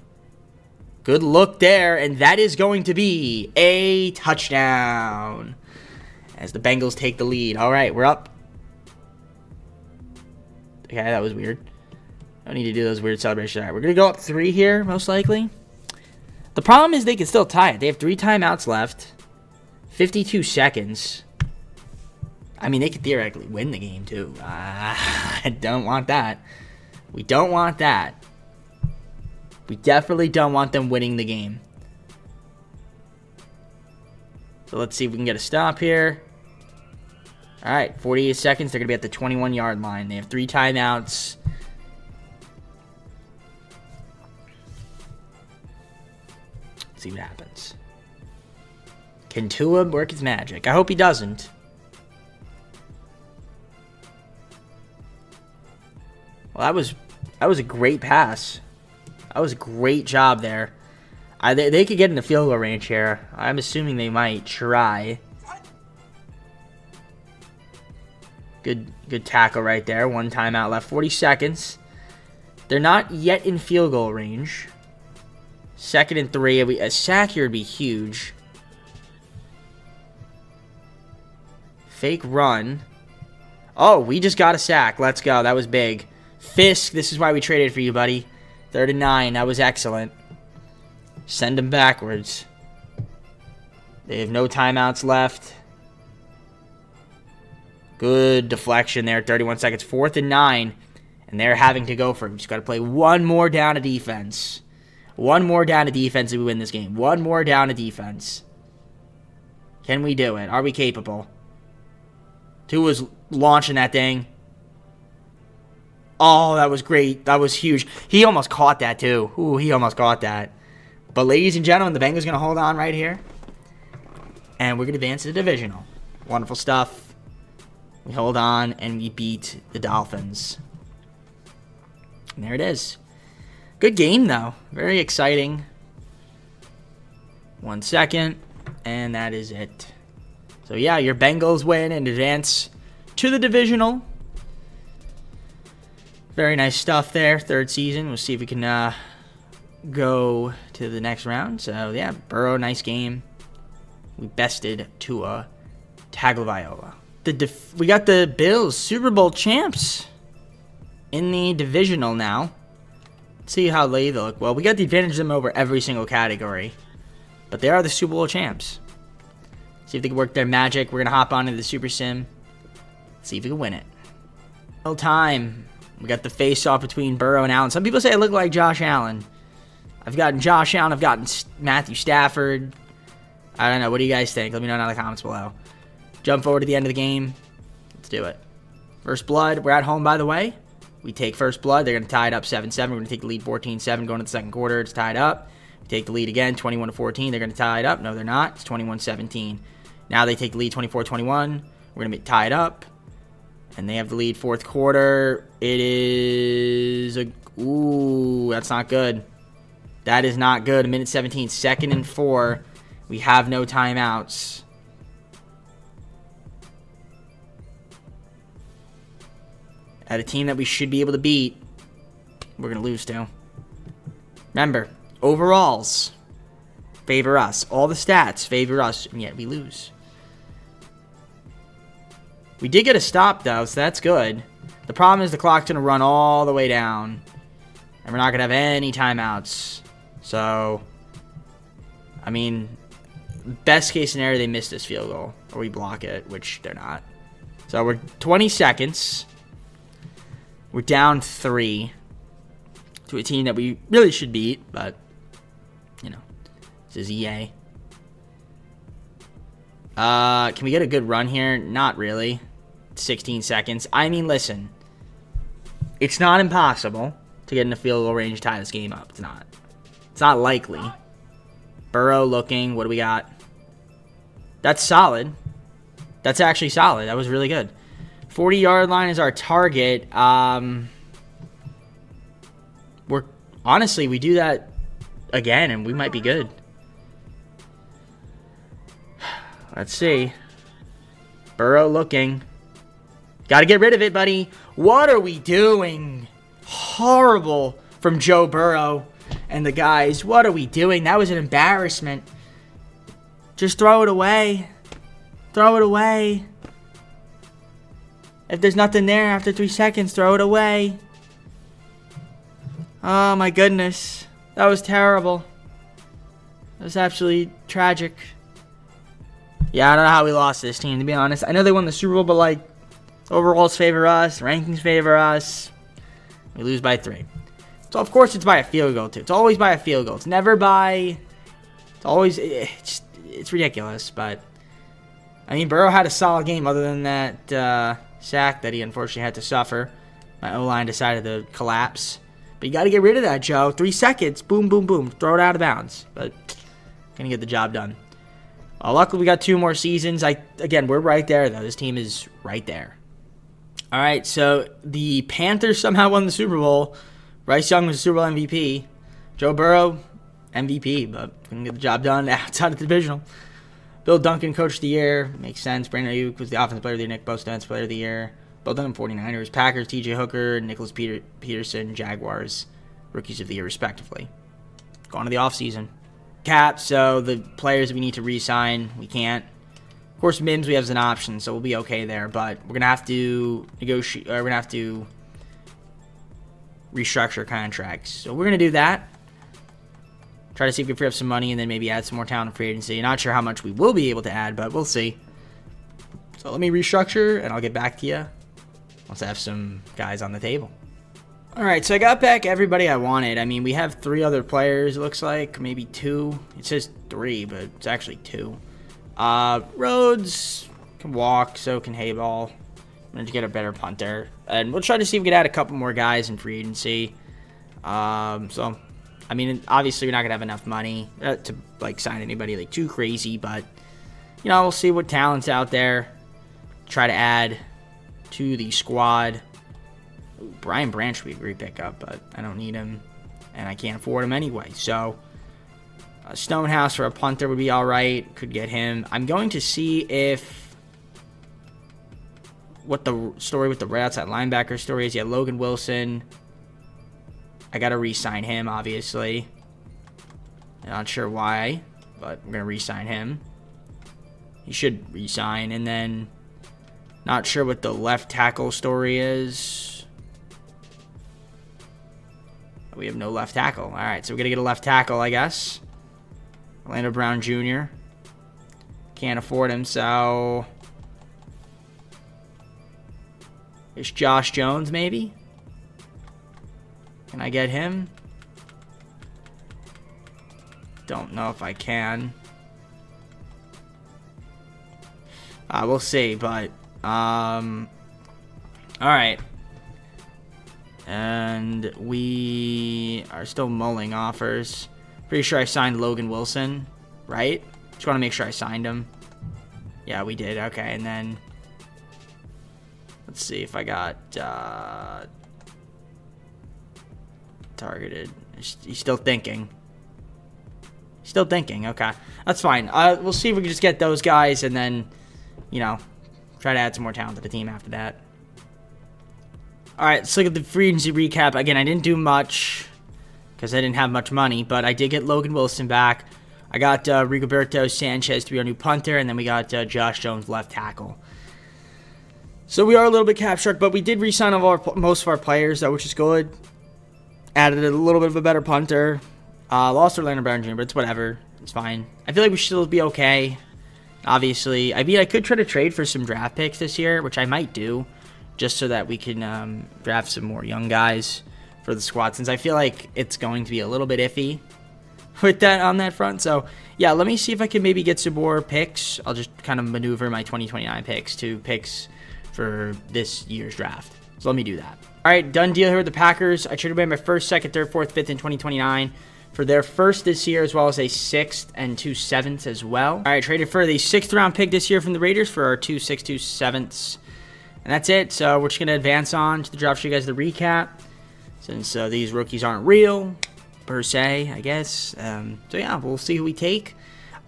Good look there, and that is going to be a touchdown as the Bengals take the lead. All right, we're up. Okay, that was weird. I don't need to do those weird celebrations. All right, we're going to go up 3 here, most likely. The problem is they can still tie it. They have 3 timeouts left. 52 seconds. I mean, they could theoretically win the game, too. I don't want that. We don't want that. We definitely don't want them winning the game. So let's see if we can get a stop here. All right, 48 seconds. They're going to be at the 21-yard line. They have 3 timeouts. Let's see what happens. Can Tua work his magic? I hope he doesn't. Well, that was a great pass. That was a great job there. They could get in the field goal range here. I'm assuming they might try. Good tackle right there. 1 timeout left. 40 seconds. They're not yet in field goal range. 2nd and 3. A sack here would be huge. Fake run. Oh, we just got a sack. Let's go. That was big. Fisk, this is why we traded for you, buddy. 3rd and 9. That was excellent. Send them backwards. They have no timeouts left. Good deflection there. 31 seconds. 4th and 9. And they're having to go for it. We just got to play one more down of defense. One more down of defense if we win this game. One more down of defense. Can we do it? Are we capable? Tua's launching that thing. Oh, that was great. That was huge. He almost caught that, too. Ooh, he almost caught that. But, ladies and gentlemen, the Bengals are going to hold on right here. And we're going to advance to the divisional. Wonderful stuff. We hold on, and we beat the Dolphins. And there it is. Good game, though. Very exciting. 1 second. And that is it. So, yeah, your Bengals win and advance to the divisional. Very nice stuff there. 3rd season. We'll see if we can go to the next round. So, yeah, Burrow, nice game. We bested Tua Tagovailoa. We got the Bills, Super Bowl champs, in the divisional now. Let's see how they look. Well, we got the advantage of them over every single category. But they are the Super Bowl champs. See if they can work their magic. We're going to hop on into the Super Sim. See if we can win it. Well, time. We got the face-off between Burrow and Allen. Some people say I look like Josh Allen. I've gotten Josh Allen. I've gotten Matthew Stafford. I don't know. What do you guys think? Let me know in the comments below. Jump forward to the end of the game. Let's do it. First blood. We're at home, by the way. We take first blood. They're going to tie it up 7-7. We're going to take the lead 14-7 going into the 2nd quarter. It's tied up. We take the lead again 21-14. They're going to tie it up. No, they're not. It's 21-17. Now they take the lead 24-21. We're going to tie it up. And they have the lead 4th quarter. It is ooh, that's not good. That is not good. 1:17. 2nd and 4. We have no timeouts. at a team that we should be able to beat, we're going to lose to. Remember, overalls favor us. All the stats favor us, and yet we lose. We did get a stop, though, so that's good. The problem is the clock's going to run all the way down, and we're not going to have any timeouts. So, I mean, best case scenario, they miss this field goal, or we block it, which they're not. So we're 20 seconds. We're down 3 to a team that we really should beat, but, you know, this is EA. Can we get a good run here? Not really. 16 seconds. I mean, listen. It's not impossible to get in a field goal range to tie this game up. It's not. It's not likely. Burrow looking. What do we got? That's solid. That's actually solid. That was really good. 40-yard line is our target. Honestly, we do that again, and we might be good. Let's see. Burrow looking. Got to get rid of it, buddy. What are we doing? Horrible from Joe Burrow and the guys. What are we doing? That was an embarrassment. Just throw it away. Throw it away. If there's nothing there after 3 seconds, throw it away. Oh, my goodness. That was terrible. That was absolutely tragic. Yeah, I don't know how we lost this team, to be honest. I know they won the Super Bowl, but, like, overalls favor us. Rankings favor us. We lose by 3. So, of course, it's by a field goal, too. It's always by a field goal. It's never by... It's always... It's ridiculous, but... I mean, Burrow had a solid game other than that sack that he unfortunately had to suffer. My O-line decided to collapse. But you got to get rid of that, Joe. 3 seconds. Boom, boom, boom. Throw it out of bounds. But going to get the job done. Luckily, we got 2 more seasons. Again, we're right there, though. This team is right there. All right, so the Panthers somehow won the Super Bowl. Bryce Young was the Super Bowl MVP. Joe Burrow, MVP, but couldn't get the job done outside of the divisional. Bill Duncan, Coach of the Year. Makes sense. Brandon Ayuk was the Offensive Player of the Year. Nick Bosa, Defensive Player of the Year. Both of them 49ers. Packers, T.J. Hooker, Nicholas Peterson, Jaguars, Rookies of the Year, respectively. Going to the offseason. Cap, so the players we need to re-sign, we can't. Of course, Mims we have as an option, so we'll be okay there. But we're gonna have to negotiate. We're gonna have to restructure contracts. So we're gonna do that. Try to see if we can free up some money and then maybe add some more talent in free agency. Not sure how much we will be able to add, but we'll see. So let me restructure, and I'll get back to you once I have some guys on the table. All right, so I got back everybody I wanted. I mean, we have 3 other players, it looks like. Maybe 2. It says 3, but it's actually 2. Rhodes can walk, so can Hayball. I'm going to get a better punter. And we'll try to see if we can add a couple more guys in free agency. So, I mean, obviously we're not going to have enough money to, like, sign anybody, like, too crazy. But, you know, we'll see what talent's out there. Try to add to the squad. Ooh, Brian Branch would be a great pickup, but I don't need him, and I can't afford him anyway. So, Stonehouse for a punter would be all right. Could get him. I'm going to see if what the story with the right outside linebacker story is. Yeah, Logan Wilson. I got to re-sign him, obviously. Not sure why, but we're going to re-sign him. He should re-sign. And then, not sure what the left tackle story is. We have no left tackle. All right, so we're going to get a left tackle, I guess. Orlando Brown Jr. Can't afford him, so... It's Josh Jones, maybe? Can I get him? Don't know if I can. We'll see, but... Alright. And we are still mulling offers. Pretty sure I signed Logan Wilson, right? Just want to make sure I signed him. Yeah, we did. Okay, and then... Let's see if I got... targeted. He's still thinking. Still thinking. Okay. That's fine. We'll see if we can just get those guys and then, you know, try to add some more talent to the team after that. All right, let's look at the free agency recap. Again, I didn't do much because I didn't have much money, but I did get Logan Wilson back. I got Rigoberto Sanchez to be our new punter, and then we got Josh Jones left tackle. So we are a little bit cap struck, but we did re-sign most of our players, though, which is good. Added a little bit of a better punter. Lost Orlando Brown Jr., but it's whatever. It's fine. I feel like we should still be okay. Obviously, I mean, I could try to trade for some draft picks this year, which I might do, just so that we can draft some more young guys for the squad, since I feel like it's going to be a little bit iffy with that on that front. So, yeah, let me see if I can maybe get some more picks. I'll just kind of maneuver my 2029 picks to picks for this year's draft. So let me do that. All right, done deal here with the Packers. I traded away my first, second, third, fourth, fifth in 2029 for their first this year, as well as a 6th and 2 7ths as well. All right, traded for the 6th round pick this year from the Raiders for our 2 6, 2 7ths. And that's it. So we're just going to advance on to the draft, show you guys the recap, since these rookies aren't real, per se, I guess. So yeah, we'll see who we take.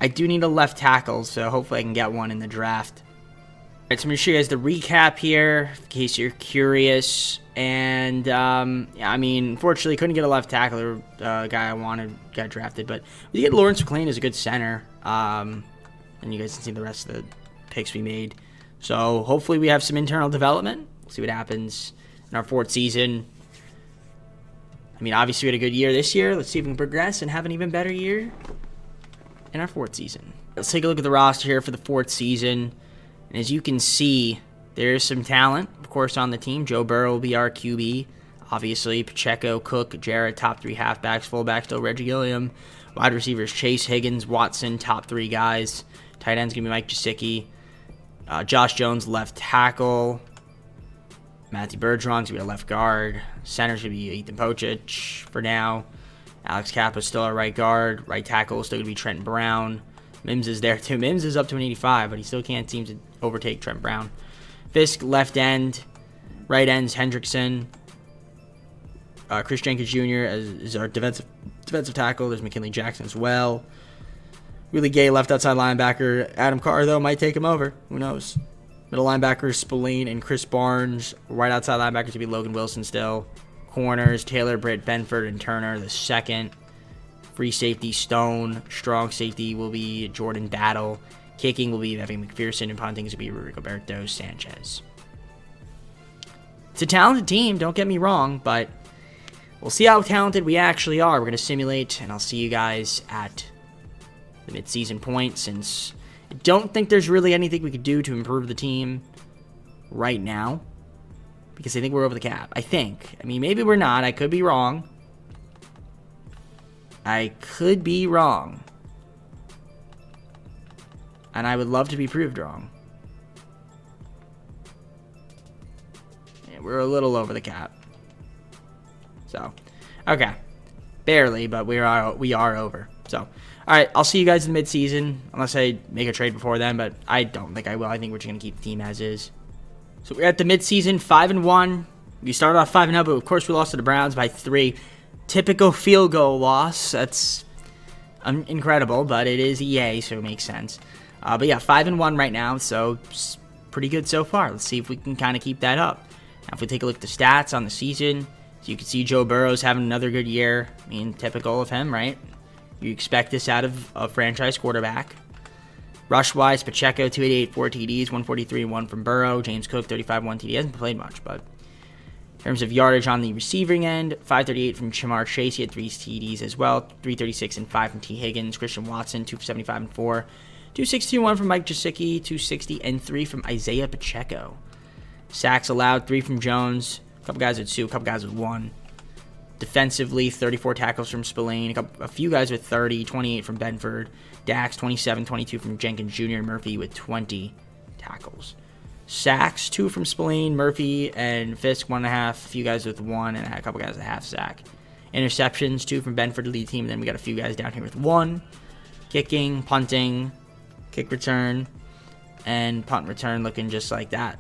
I do need a left tackle, so hopefully I can get one in the draft. All right, so I'm going to show you guys the recap here, in case you're curious. And, yeah, I mean, unfortunately, couldn't get a left tackle. Guy I wanted got drafted. But we get Lawrence McClain as a good center. And you guys can see the rest of the picks we made. So, hopefully we have some internal development. We'll see what happens in our 4th season. I mean, obviously we had a good year this year. Let's see if we can progress and have an even better year in our 4th season. Let's take a look at the roster here for the 4th season. And as you can see, there's some talent, of course, on the team. Joe Burrow will be our QB. Obviously, Pacheco, Cook, Jarrett, top 3 halfbacks, fullbacks, still Reggie Gilliam. Wide receivers, Chase, Higgins, Watson, top 3 guys. Tight end's going to be Mike Gesicki. Josh Jones, left tackle. Matthew Bergeron's going to be a left guard. Center's going to be Ethan Pocic for now. Alex Kappa's still our right guard. Right tackle is still going to be Trent Brown. Mims is there too. Mims is up to an 85, but he still can't seem to overtake Trent Brown. Fisk, left end. Right end's Hendrickson. Chris Jenkins Jr. is our defensive tackle. There's McKinley Jackson as well. Really Gay, left outside linebacker. Adam Carr, though, might take him over. Who knows? Middle linebackers, Spillane and Chris Barnes. Right outside linebackers to be Logan Wilson still. Corners, Taylor, Britt, Benford, and Turner, the second. Free safety, Stone. Strong safety will be Jordan Battle. Kicking will be Evan McPherson, and punting will be Rigoberto Sanchez. It's a talented team, don't get me wrong, but we'll see how talented we actually are. We're going to simulate, and I'll see you guys at the midseason point, since I don't think there's really anything we could do to improve the team right now, because I think we're over the cap. I think. I mean, maybe we're not. I could be wrong. And I would love to be proved wrong. Yeah, we're a little over the cap. So, okay. Barely, but we are over. So, all right, I'll see you guys in the midseason, unless I make a trade before then, but I don't think I will. I think we're just going to keep the team as is. So, we're at the midseason, 5-1. We started off 5-0, but of course we lost to the Browns by 3. Typical field goal loss. That's incredible, but it is EA, so it makes sense. But yeah, 5-1 right now, so pretty good so far. Let's see if we can kind of keep that up. Now, if we take a look at the stats on the season, so you can see Joe Burrow's having another good year. I mean, typical of him, right? You expect this out of a franchise quarterback. Rush-wise, Pacheco, 288, 4 TDs, 143, and 1 from Burrow. James Cook, 35, 1 TD. Hasn't played much, but in terms of yardage on the receiving end, 538 from Jamar Chase. He had 3 TDs as well. 336 and 5 from T. Higgins. Christian Watson, 275 and 4. 262 and 1 from Mike Gesicki. 260 and 3 from Isaiah Pacheco. Sacks allowed, 3 from Jones. A couple guys with 2, a couple guys with 1. Defensively, 34 tackles from Spillane. A few guys with 30, 28 from Benford. Dax, 27, 22 from Jenkins Jr. Murphy with 20 tackles. Sacks, 2 from Spillane, Murphy, and Fisk, 1.5. A few guys with 1, and a couple guys with a half sack. Interceptions, 2 from Benford to lead team. And then we got a few guys down here with 1. Kicking, punting, kick return, and punt return looking just like that.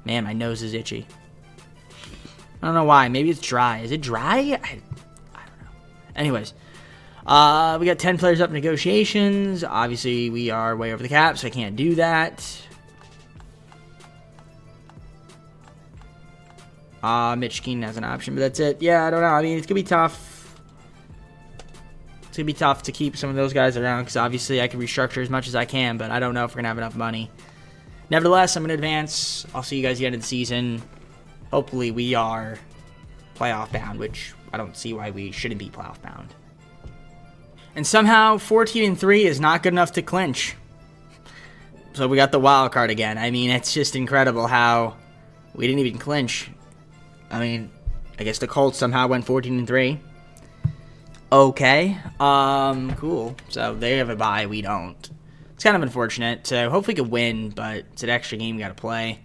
Man, my nose is itchy. I don't know why. Maybe it's dry. Is it dry? I don't know. Anyways, we got 10 players up in negotiations. Obviously, we are way over the cap, so I can't do that. Mitch Keenan has an option, but that's it. Yeah, I don't know. I mean, it's going to be tough. It's going to be tough to keep some of those guys around because obviously I can restructure as much as I can, but I don't know if we're going to have enough money. Nevertheless, I'm going to advance. I'll see you guys at the end of the season. Hopefully we are playoff bound, which I don't see why we shouldn't be playoff bound. And somehow 14-3 is not good enough to clinch. So we got the wild card again. I mean, it's just incredible how we didn't even clinch. I mean, I guess the Colts somehow went 14-3. Okay. Cool. So they have a bye, we don't. It's kind of unfortunate. So hopefully we can win, but it's an extra game we got to play.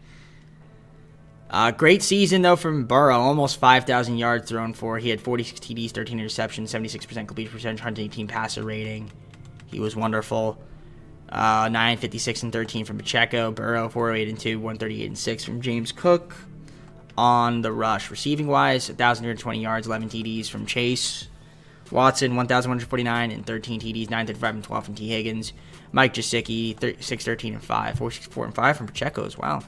Great season, though, from Burrow. Almost 5,000 yards thrown for. He had 46 TDs, 13 interceptions, 76% completion percentage, 118 passer rating. He was wonderful. 9, 56, and 13 from Pacheco. Burrow, 408 and 2, 138 and 6 from James Cook. On the rush, receiving-wise, 1,120 yards, 11 TDs from Chase. Watson, 1,149 and 13 TDs, 935 and 12 from T. Higgins. Mike Gesicki, 6, 13 and 5, 464 and 5 from Pacheco as well.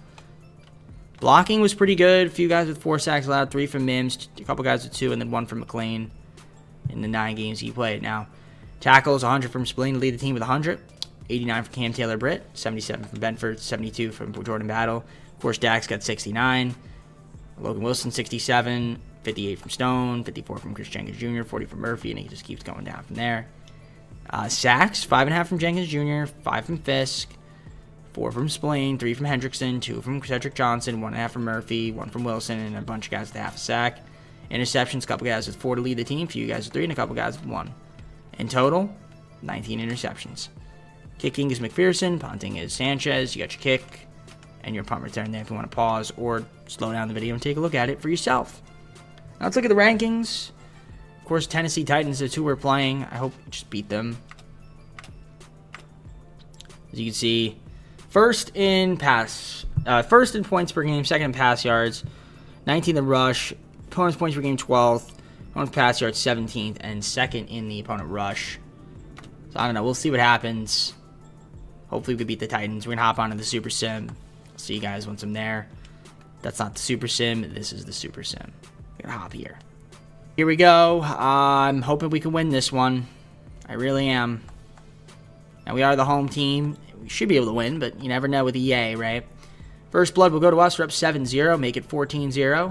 Blocking was pretty good. A few guys with 4 sacks allowed, 3 from Mims, a couple guys with 2, and then 1 from McLean in the 9 games he played. Now, tackles, 100 from Spillane to lead the team with 100. 89 from Cam Taylor-Britt, 77 from Benford, 72 from Jordan Battle. Of course, Dax got 69. Logan Wilson, 67. 58 from Stone, 54 from Chris Jenkins Jr., 40 from Murphy, and he just keeps going down from there. Sacks, 5.5 from Jenkins Jr., 5 from Fisk, 4 from Spillane, 3 from Hendrickson, 2 from Cedric Johnson, 1.5 from Murphy, 1 from Wilson, and a bunch of guys with half a sack. Interceptions, a couple guys with 4 to lead the team, a few guys with 3, and a couple guys with 1. In total, 19 interceptions. Kicking is McPherson, punting is Sanchez. You got your kick and your punt return there if you want to pause or slow down the video and take a look at it for yourself. Now let's look at the rankings. Of course, Tennessee Titans is who we're playing. I hope we just beat them. As you can see, first in points per game, second in pass yards, 19th in rush, opponent's points per game 12th, opponent's pass yards 17th, and second in the opponent rush. So I don't know. We'll see what happens. Hopefully we can beat the Titans. We're going to hop onto the Super Sim. I'll see you guys once I'm there. That's not the Super Sim. This is the Super Sim. We're going to hop here. Here we go. I'm hoping we can win this one. I really am. Now, we are the home team. We should be able to win, but you never know with EA, right? First blood will go to us. We're up 7-0. Make it 14-0.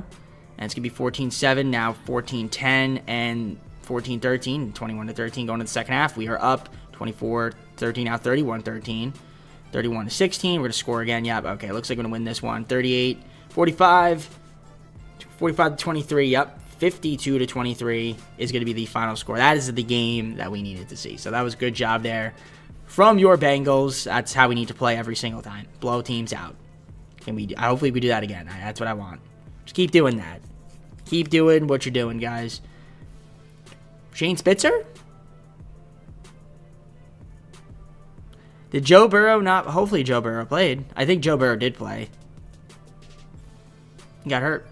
And it's going to be 14-7, now 14-10, and 14-13, 21-13 going to the second half. We are up 24-13, now 31-13, 31-16. We're going to score again. Yep, okay, looks like we're going to win this one. 38-45, 45-23, yep. 52-23 is going to be the final score. That is the game that we needed to see. So that was a good job there from your Bengals. That's how we need to play every single time. Blow teams out. Hopefully we do that again. That's what I want. Just keep doing that. Keep doing what you're doing, guys. Shane Spitzer? Did Joe Burrow not... Hopefully Joe Burrow played. I think Joe Burrow did play. He got hurt.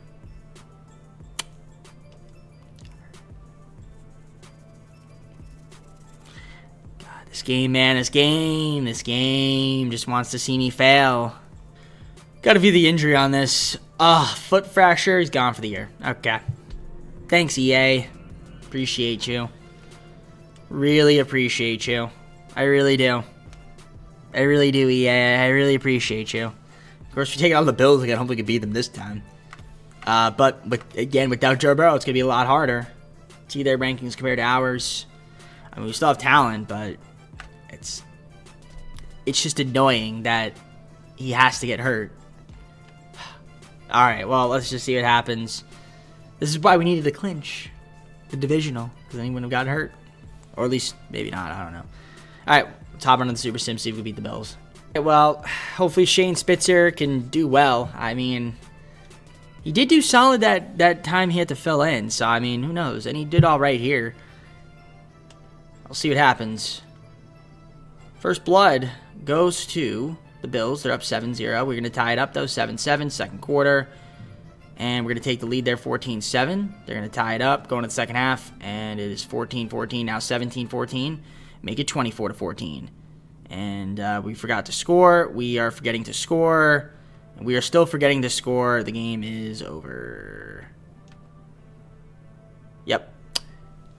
God, this game, man. This game just wants to see me fail. Got to view the injury on this. Foot fracture. He's gone for the year. Okay. Thanks, EA. Appreciate you. Really appreciate you. I really do. I really do, EA. I really appreciate you. Of course, if you take it on the Bills again, hopefully we can beat them this time. But again, without Joe Burrow, it's going to be a lot harder. See their rankings compared to ours. I mean, we still have talent, but it's just annoying that he has to get hurt. All right, well, let's just see what happens. This is why we needed the clinch. The divisional, because then he wouldn't have gotten hurt. Or at least, maybe not, I don't know. All right, let's hop onto the Super Sim, see if we beat the Bills. Okay, well, hopefully Shane Spitzer can do well. I mean, he did do solid that time he had to fill in. So, I mean, who knows? And he did all right here. I'll see what happens. First blood goes to the Bills. They're up 7-0. We're going to tie it up, though, 7-7, second quarter. And we're going to take the lead there, 14-7. They're going to tie it up, going to the second half. And it is 14-14, now 17-14. Make it 24-14. And we forgot to score. We are forgetting to score. And we are still forgetting to score. The game is over. Yep.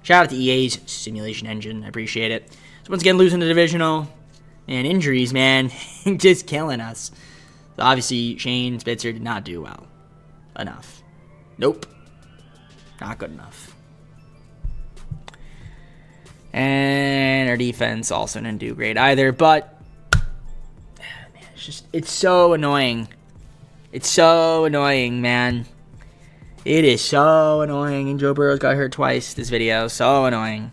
Shout out to EA's simulation engine. I appreciate it. So once again, losing the divisional. And injuries, man. Just killing us. So obviously, Shane Spitzer did not do well enough. Nope. Not good enough. And our defense also didn't do great either. But, man, it's so annoying. It's so annoying, man. It is so annoying. And Joe Burrow's got hurt twice this video. So annoying.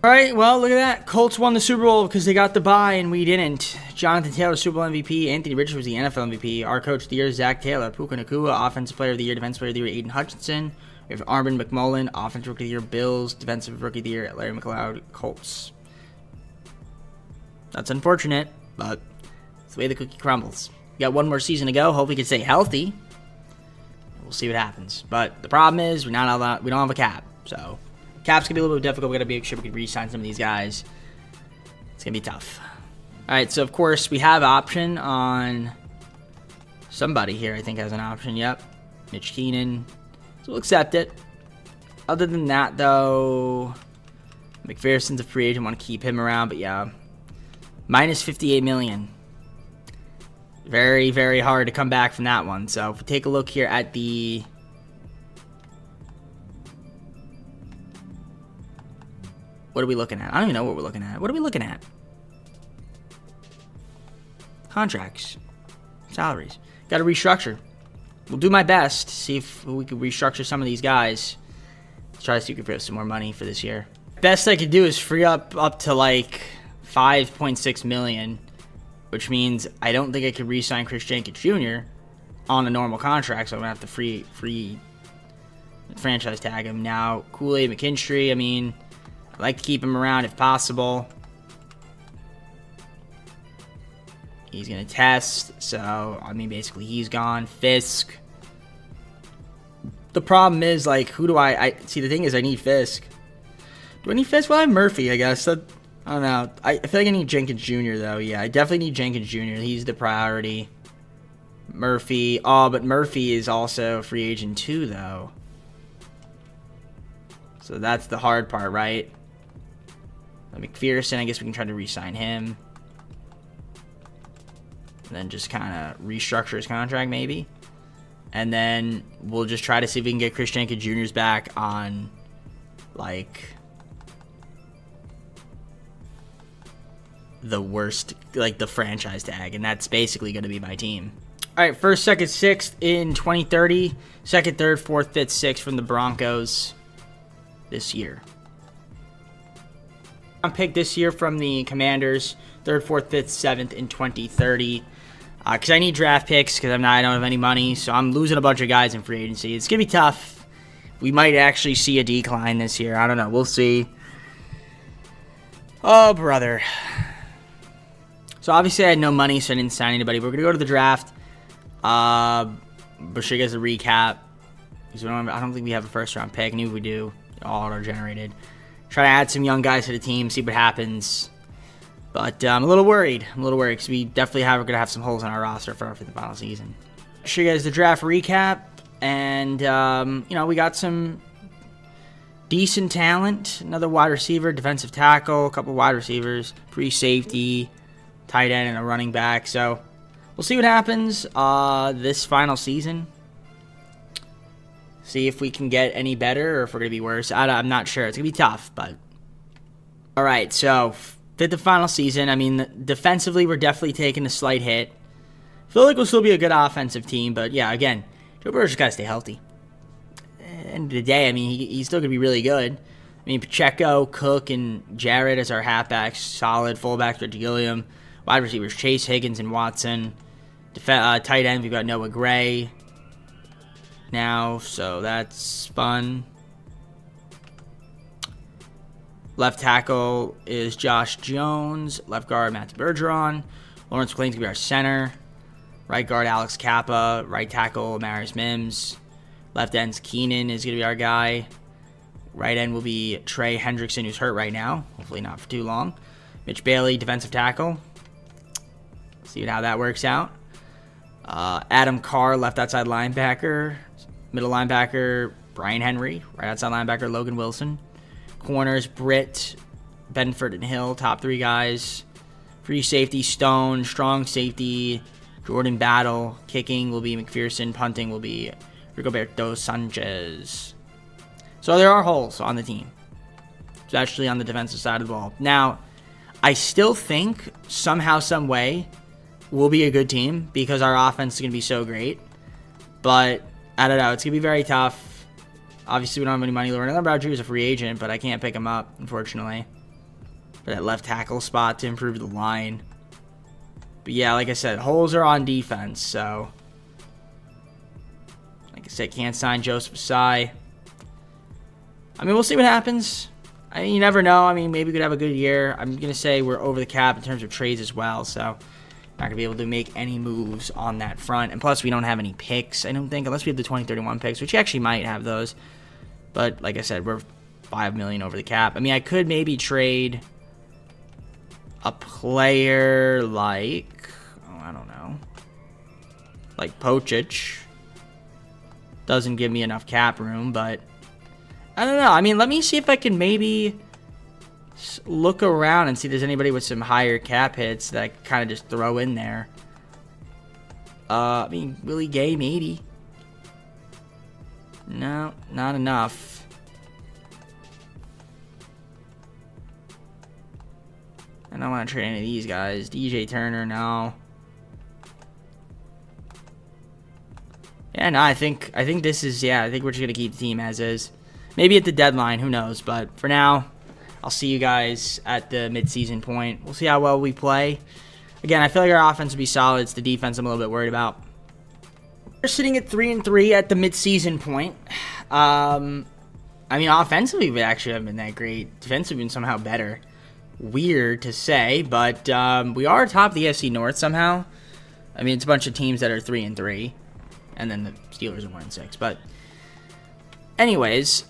All right, well, look at that. Colts won the Super Bowl because they got the bye and we didn't. Jonathan Taylor, Super Bowl MVP. Anthony Richards was the NFL MVP. Our Coach of the Year, Zach Taylor. Puka Nacua, Offensive Player of the Year. Defensive Player of the Year, Aiden Hutchinson. We have Armin McMullen, Offensive Rookie of the Year, Bills. Defensive Rookie of the Year, Larry McLeod, Colts. That's unfortunate, but it's the way the cookie crumbles. We got one more season to go. Hope we can stay healthy. We'll see what happens. But the problem is we don't have a cap, so cap's gonna be a little bit difficult. We gotta make sure we can re-sign some of these guys. It's gonna be tough. All right, so of course we have option on somebody here. I think has an option. Yep, Mitch Keenan. So we'll accept it. Other than that, though, McPherson's a free agent. Want to keep him around, but yeah, minus 58 million. Very, very hard to come back from that one. So if we take a look here at the what are we looking at? I don't even know what we're looking at. What are we looking at? Contracts. Salaries. Got to restructure. We'll do my best to see if we can restructure some of these guys. Let's try to see if we can free up some more money for this year. Best I could do is free up to like 5.6 million, which means I don't think I could re-sign Chris Jenkins Jr. on a normal contract, so I'm going to have to free franchise tag him. Now, Kool-Aid McKinstry, I mean, I'd like to keep him around if possible. He's going to test, so, I mean, basically he's gone. Fisk. The problem is, like, who do I see, the thing is I need Fisk. Do I need Fisk? Well, I have Murphy, I guess. I don't know. I feel like I need Jenkins Jr., though. Yeah, I definitely need Jenkins Jr. He's the priority. Murphy. Oh, but Murphy is also a free agent, too, though. So that's the hard part, right? McPherson, I guess we can try to re-sign him. And then just kind of restructure his contract, maybe. And then we'll just try to see if we can get Chris Jenkins Jr.'s back on, like, the worst, like, the franchise tag. And that's basically going to be my team. All right, first, second, sixth in 2030. Second, third, fourth, fifth, sixth from the Broncos this year. I'm picked this year from the Commanders. Third, fourth, fifth, seventh in 2030. Because I need draft picks because I don't have any money. So I'm losing a bunch of guys in free agency. It's going to be tough. We might actually see a decline this year. I don't know. We'll see. Oh, brother. So obviously I had no money, so I didn't sign anybody. But we're going to go to the draft. But sure, guys, a recap. Because I don't think we have a first round pick. And if we do, all auto-generated. Try to add some young guys to the team, see what happens. But I'm a little worried. Because we definitely are going to have some holes in our roster for the final season. Show you guys the draft recap. And, you know, we got some decent talent. Another wide receiver, defensive tackle, a couple wide receivers, free safety, tight end, and a running back. So we'll see what happens this final season. See if we can get any better or if we're going to be worse. I'm not sure. It's going to be tough, but... All right, so... Did the final season. I mean, defensively, we're definitely taking a slight hit. Feel like we'll still be a good offensive team, but yeah, again, Joe Burrow's just got to stay healthy. At the end of the day, I mean, he's still going to be really good. I mean, Pacheco, Cook, and Jarrett as our halfbacks, solid. Fullbacks, Reggie Gilliam. Wide receivers, Chase, Higgins, and Watson. Tight end, we've got Noah Gray now, so that's fun. Left tackle is Josh Jones. Left guard, Matt Bergeron. Lawrence McLean's going to be our center. Right guard, Alex Kappa. Right tackle, Marius Mims. Left end's Keenan is going to be our guy. Right end will be Trey Hendrickson, who's hurt right now. Hopefully not for too long. Mitch Bailey, defensive tackle. See how that works out. Adam Carr, left outside linebacker. Middle linebacker, Brian Henry. Right outside linebacker, Logan Wilson. Corners, Britt, Benford, and Hill. Top 3 guys. Free safety, Stone. Strong safety, Jordan Battle. Kicking will be McPherson. Punting will be Rigoberto Sanchez. So there are holes on the team, especially on the defensive side of the ball. Now, I still think somehow, some way, we'll be a good team because our offense is going to be so great. But I don't know. It's going to be very tough. Obviously, we don't have any money. Lorenzo Brown is a free agent, but I can't pick him up, unfortunately, for that left tackle spot to improve the line. But yeah, like I said, holes are on defense. So, like I said, can't sign Joseph Asai. I mean, we'll see what happens. I mean, you never know. I mean, maybe we could have a good year. I'm going to say we're over the cap in terms of trades as well. So, not going to be able to make any moves on that front. And plus, we don't have any picks, I don't think, unless we have the 2031 picks, which you actually might have those. But, like I said, we're $5 million over the cap. I mean, I could maybe trade a player like, I don't know, like Pocic. Doesn't give me enough cap room, but I don't know. I mean, let me see if I can maybe look around and see if there's anybody with some higher cap hits that I can kind of just throw in there. I mean, Willie Gay, maybe. No, not enough. I don't want to trade any of these guys. DJ Turner, no. Yeah, no, I think this is, yeah, I think we're just going to keep the team as is. Maybe at the deadline, who knows? But for now, I'll see you guys at the midseason point. We'll see how well we play. Again, I feel like our offense will be solid. It's the defense I'm a little bit worried about. We're sitting at 3-3 at the midseason point. I mean, offensively, we actually haven't been that great. Defensively, we've been somehow better. Weird to say, but we are atop the AFC North somehow. I mean, it's a bunch of teams that are 3-3, and then the Steelers are 1-6. But anyways,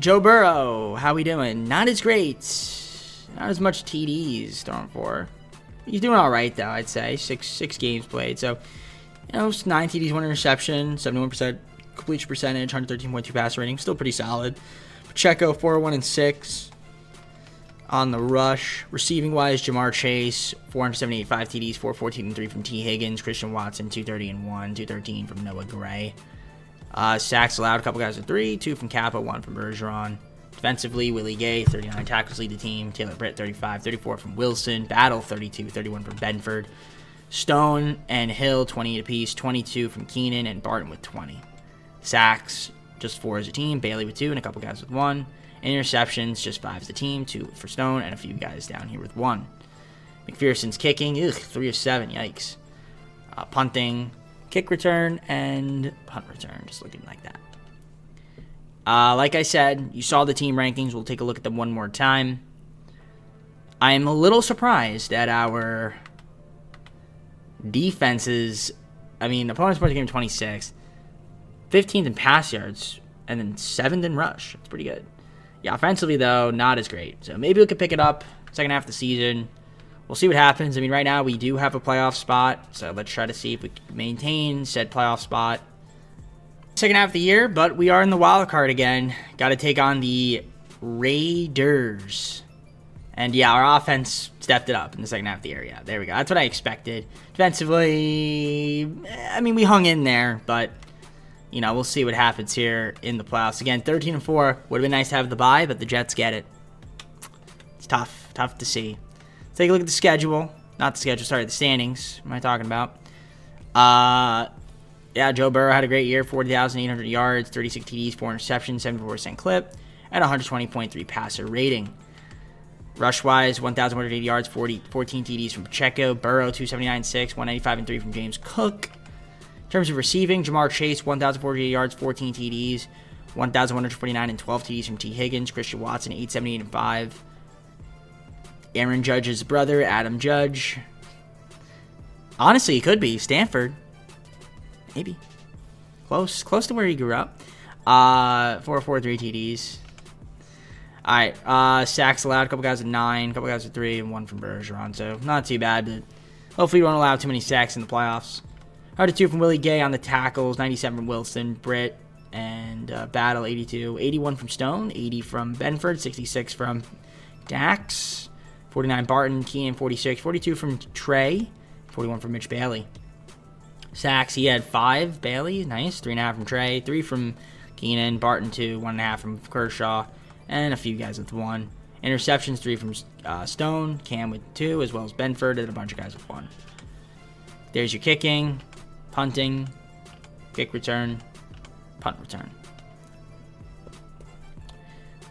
Joe Burrow, how we doing? Not as great. Not as much TDs thrown for. He's doing all right, though, I'd say. Six games played. So, 9 TDs, 1 interception, 71% completion percentage, 113.2 passer rating. Still pretty solid. Pacheco, 4-1-6 on the rush. Receiving-wise, Jamar Chase, 478, 5 TDs, 414-3 from T. Higgins. Christian Watson, 230-1, 213 from Noah Gray. Sacks allowed, a couple guys with 3, 2 from Kappa, 1 from Bergeron. Defensively, Willie Gay, 39 tackles, lead the team. Taylor Britt, 35, 34 from Wilson. Battle, 32, 31 from Benford. Stone and Hill, 28 apiece, 22 from Keenan, and Barton with 20. Sacks, just 4 as a team. Bailey with 2, and a couple guys with 1. Interceptions, just 5 as a team. 2 for Stone, and a few guys down here with 1. McPherson's kicking, 3 of 7, yikes. Punting, kick return, and punt return, just looking like that. Like I said, you saw the team rankings. We'll take a look at them one more time. I am a little surprised at our defenses. I mean, opponents points game 26, 15th in pass yards, and then 7th in rush. It's pretty good. Yeah, offensively, though, not as great. So maybe we could pick it up second half of the season. We'll see what happens. I mean, right now we do have a playoff spot, so let's try to see if we can maintain said playoff spot second half of the year, but we are in the wild card again. Got to take on the Raiders. And yeah, our offense stepped it up in the second half of the year. Yeah, there we go. That's what I expected. Defensively, I mean, we hung in there, but we'll see what happens here in the playoffs. Again, 13-4. Would have been nice to have the bye, but the Jets get it. It's tough to see. Let's take a look at the schedule. Not the schedule, sorry, the standings. What am I talking about? Yeah, Joe Burrow had a great year. 40,800 yards, 36 TDs, 4 interceptions, 74% clip, and 120.3 passer rating. Rush-wise, 1,180 yards, 14 TDs from Pacheco. Burrow, 279.6, 195.3 from James Cook. In terms of receiving, Jamar Chase, 1,048 yards, 14 TDs, 1,149 and 12 TDs from T. Higgins. Christian Watson, 878.5. Aaron Judge's brother, Adam Judge. Honestly, he could be Stanford. Maybe. Close to where he grew up. 443 TDs. Alright, sacks allowed. A couple guys with 9, a couple guys with 3, and 1 from Bergeron. So, not too bad, but Hopefully we won't allow too many sacks in the playoffs. 102 from Willie Gay on the tackles, 97 from Wilson, Britt, and Battle, 82. 81 from Stone, 80 from Benford, 66 from Dax, 49 Barton, Keenan, 46, 42 from Trey, 41 from Mitch Bailey. Sacks, he had 5, Bailey, nice, 3.5 from Trey, 3 from Keenan, Barton 2, 1.5 from Kershaw, and a few guys with 1. Interceptions, 3 from Stone, Cam with 2, as well as Benford, and a bunch of guys with 1. There's your kicking, punting, kick return, punt return.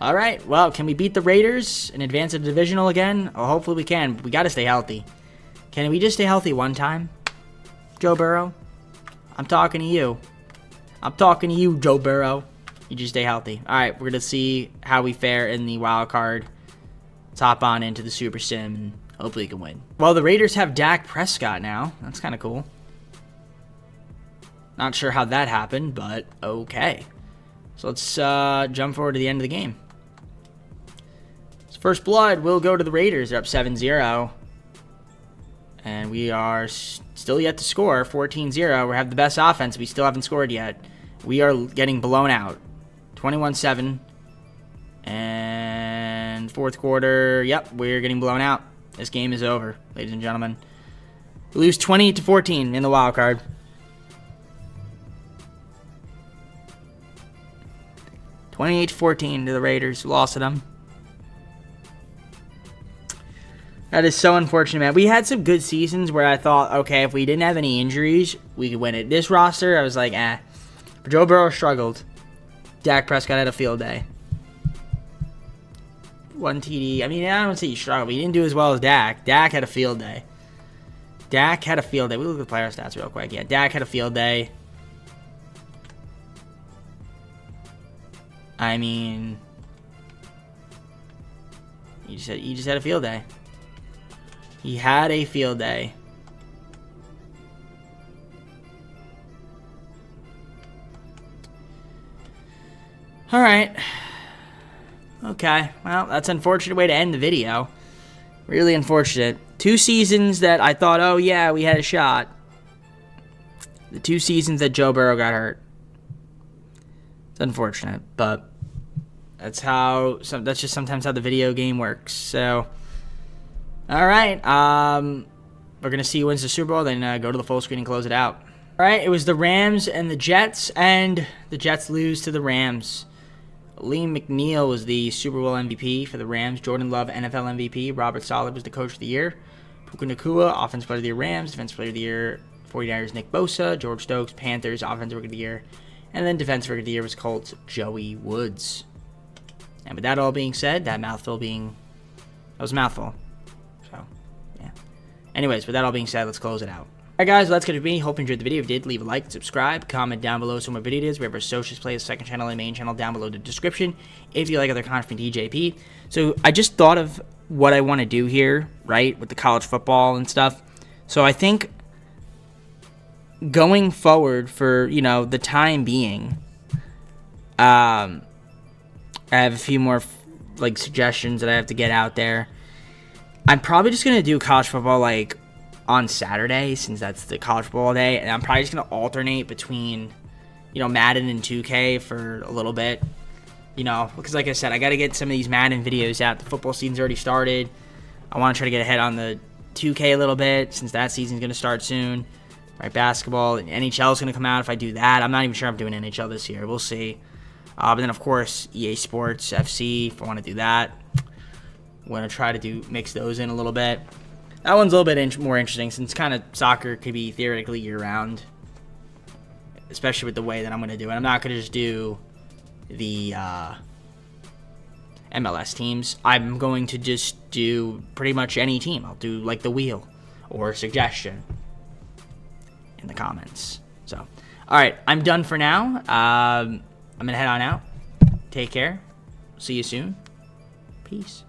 All right, well, can we beat the Raiders and advance to the divisional again? Oh, hopefully we can. We got to stay healthy. Can we just stay healthy one time? Joe Burrow, I'm talking to you. I'm talking to you, Joe Burrow. You just stay healthy. All right, we're going to see how we fare in the wild card. Let's hop on into the Super Sim, and hopefully we can win. Well, the Raiders have Dak Prescott now. That's kind of cool. Not sure how that happened, but okay. So let's jump forward to the end of the game. So first blood will go to the Raiders. They're up 7-0. And we are still yet to score, 14-0. We have the best offense. We still haven't scored yet. We are getting blown out. 21-7. And fourth quarter, yep, we're getting blown out. This game is over, ladies and gentlemen. We lose 20-14 in the wild card. (28-14) to the Raiders. Lost to them. That is so unfortunate, man. We had some good seasons where I thought, okay, if we didn't have any injuries, we could win it. This roster, I was like, eh. But Joe Burrow struggled. Dak Prescott had a field day. 1 TD. I mean, I don't say he struggled, but he didn't do as well as Dak. Dak had a field day. Dak had a field day. We look at the player stats real quick. Yeah, Dak had a field day. I mean, he just had a field day. He had a field day. All right. Okay. Well, that's an unfortunate way to end the video. Really unfortunate. 2 seasons that I thought, oh yeah, we had a shot. The 2 seasons that Joe Burrow got hurt. It's unfortunate, but that's just sometimes how the video game works. So, all right, we're gonna see who wins the Super Bowl, then go to the full screen and close it out. All right, it was the Rams and the Jets, and the Jets lose to the Rams. Liam McNeil was the Super Bowl MVP for the Rams. Jordan Love, NFL MVP. Robert Saleh was the Coach of the Year. Puka Nacua, Offensive Player of the Year, Rams. Defensive Player of the Year, 49ers, Nick Bosa. George Stokes, Panthers, Offensive Rookie of the Year. And then Defensive Rookie of the Year was Colts, Joey Woods. And with that all being said, that was a mouthful. So, yeah. Anyways, with that all being said, let's close it out. Alright guys, that's going to be me. Hope you enjoyed the video. If you did, leave a like, subscribe, comment down below some more videos. We have our socials, play, second channel, and main channel down below in the description if you like other content from DJP. So I just thought of what I want to do here, right, with the college football and stuff. So I think going forward for, the time being, I have a few more suggestions that I have to get out there. I'm probably just going to do college football on Saturday, since that's the college football day, and I'm probably just going to alternate between, Madden and 2K for a little bit, because like I said, I got to get some of these Madden videos out. The football season's already started. I want to try to get ahead on the 2K a little bit, since that season's going to start soon, right? Basketball, and NHL is going to come out if I do that. I'm not even sure I'm doing NHL this year. We'll see. But then, of course, EA Sports, FC, if I want to do that. I'm going to try to mix those in a little bit. That one's a little bit more interesting, since kind of soccer could be theoretically year-round, especially with the way that I'm going to do it. I'm not going to just do the MLS teams. I'm going to just do pretty much any team. I'll do the wheel or suggestion in the comments. So, all right, I'm done for now. I'm going to head on out. Take care. See you soon. Peace.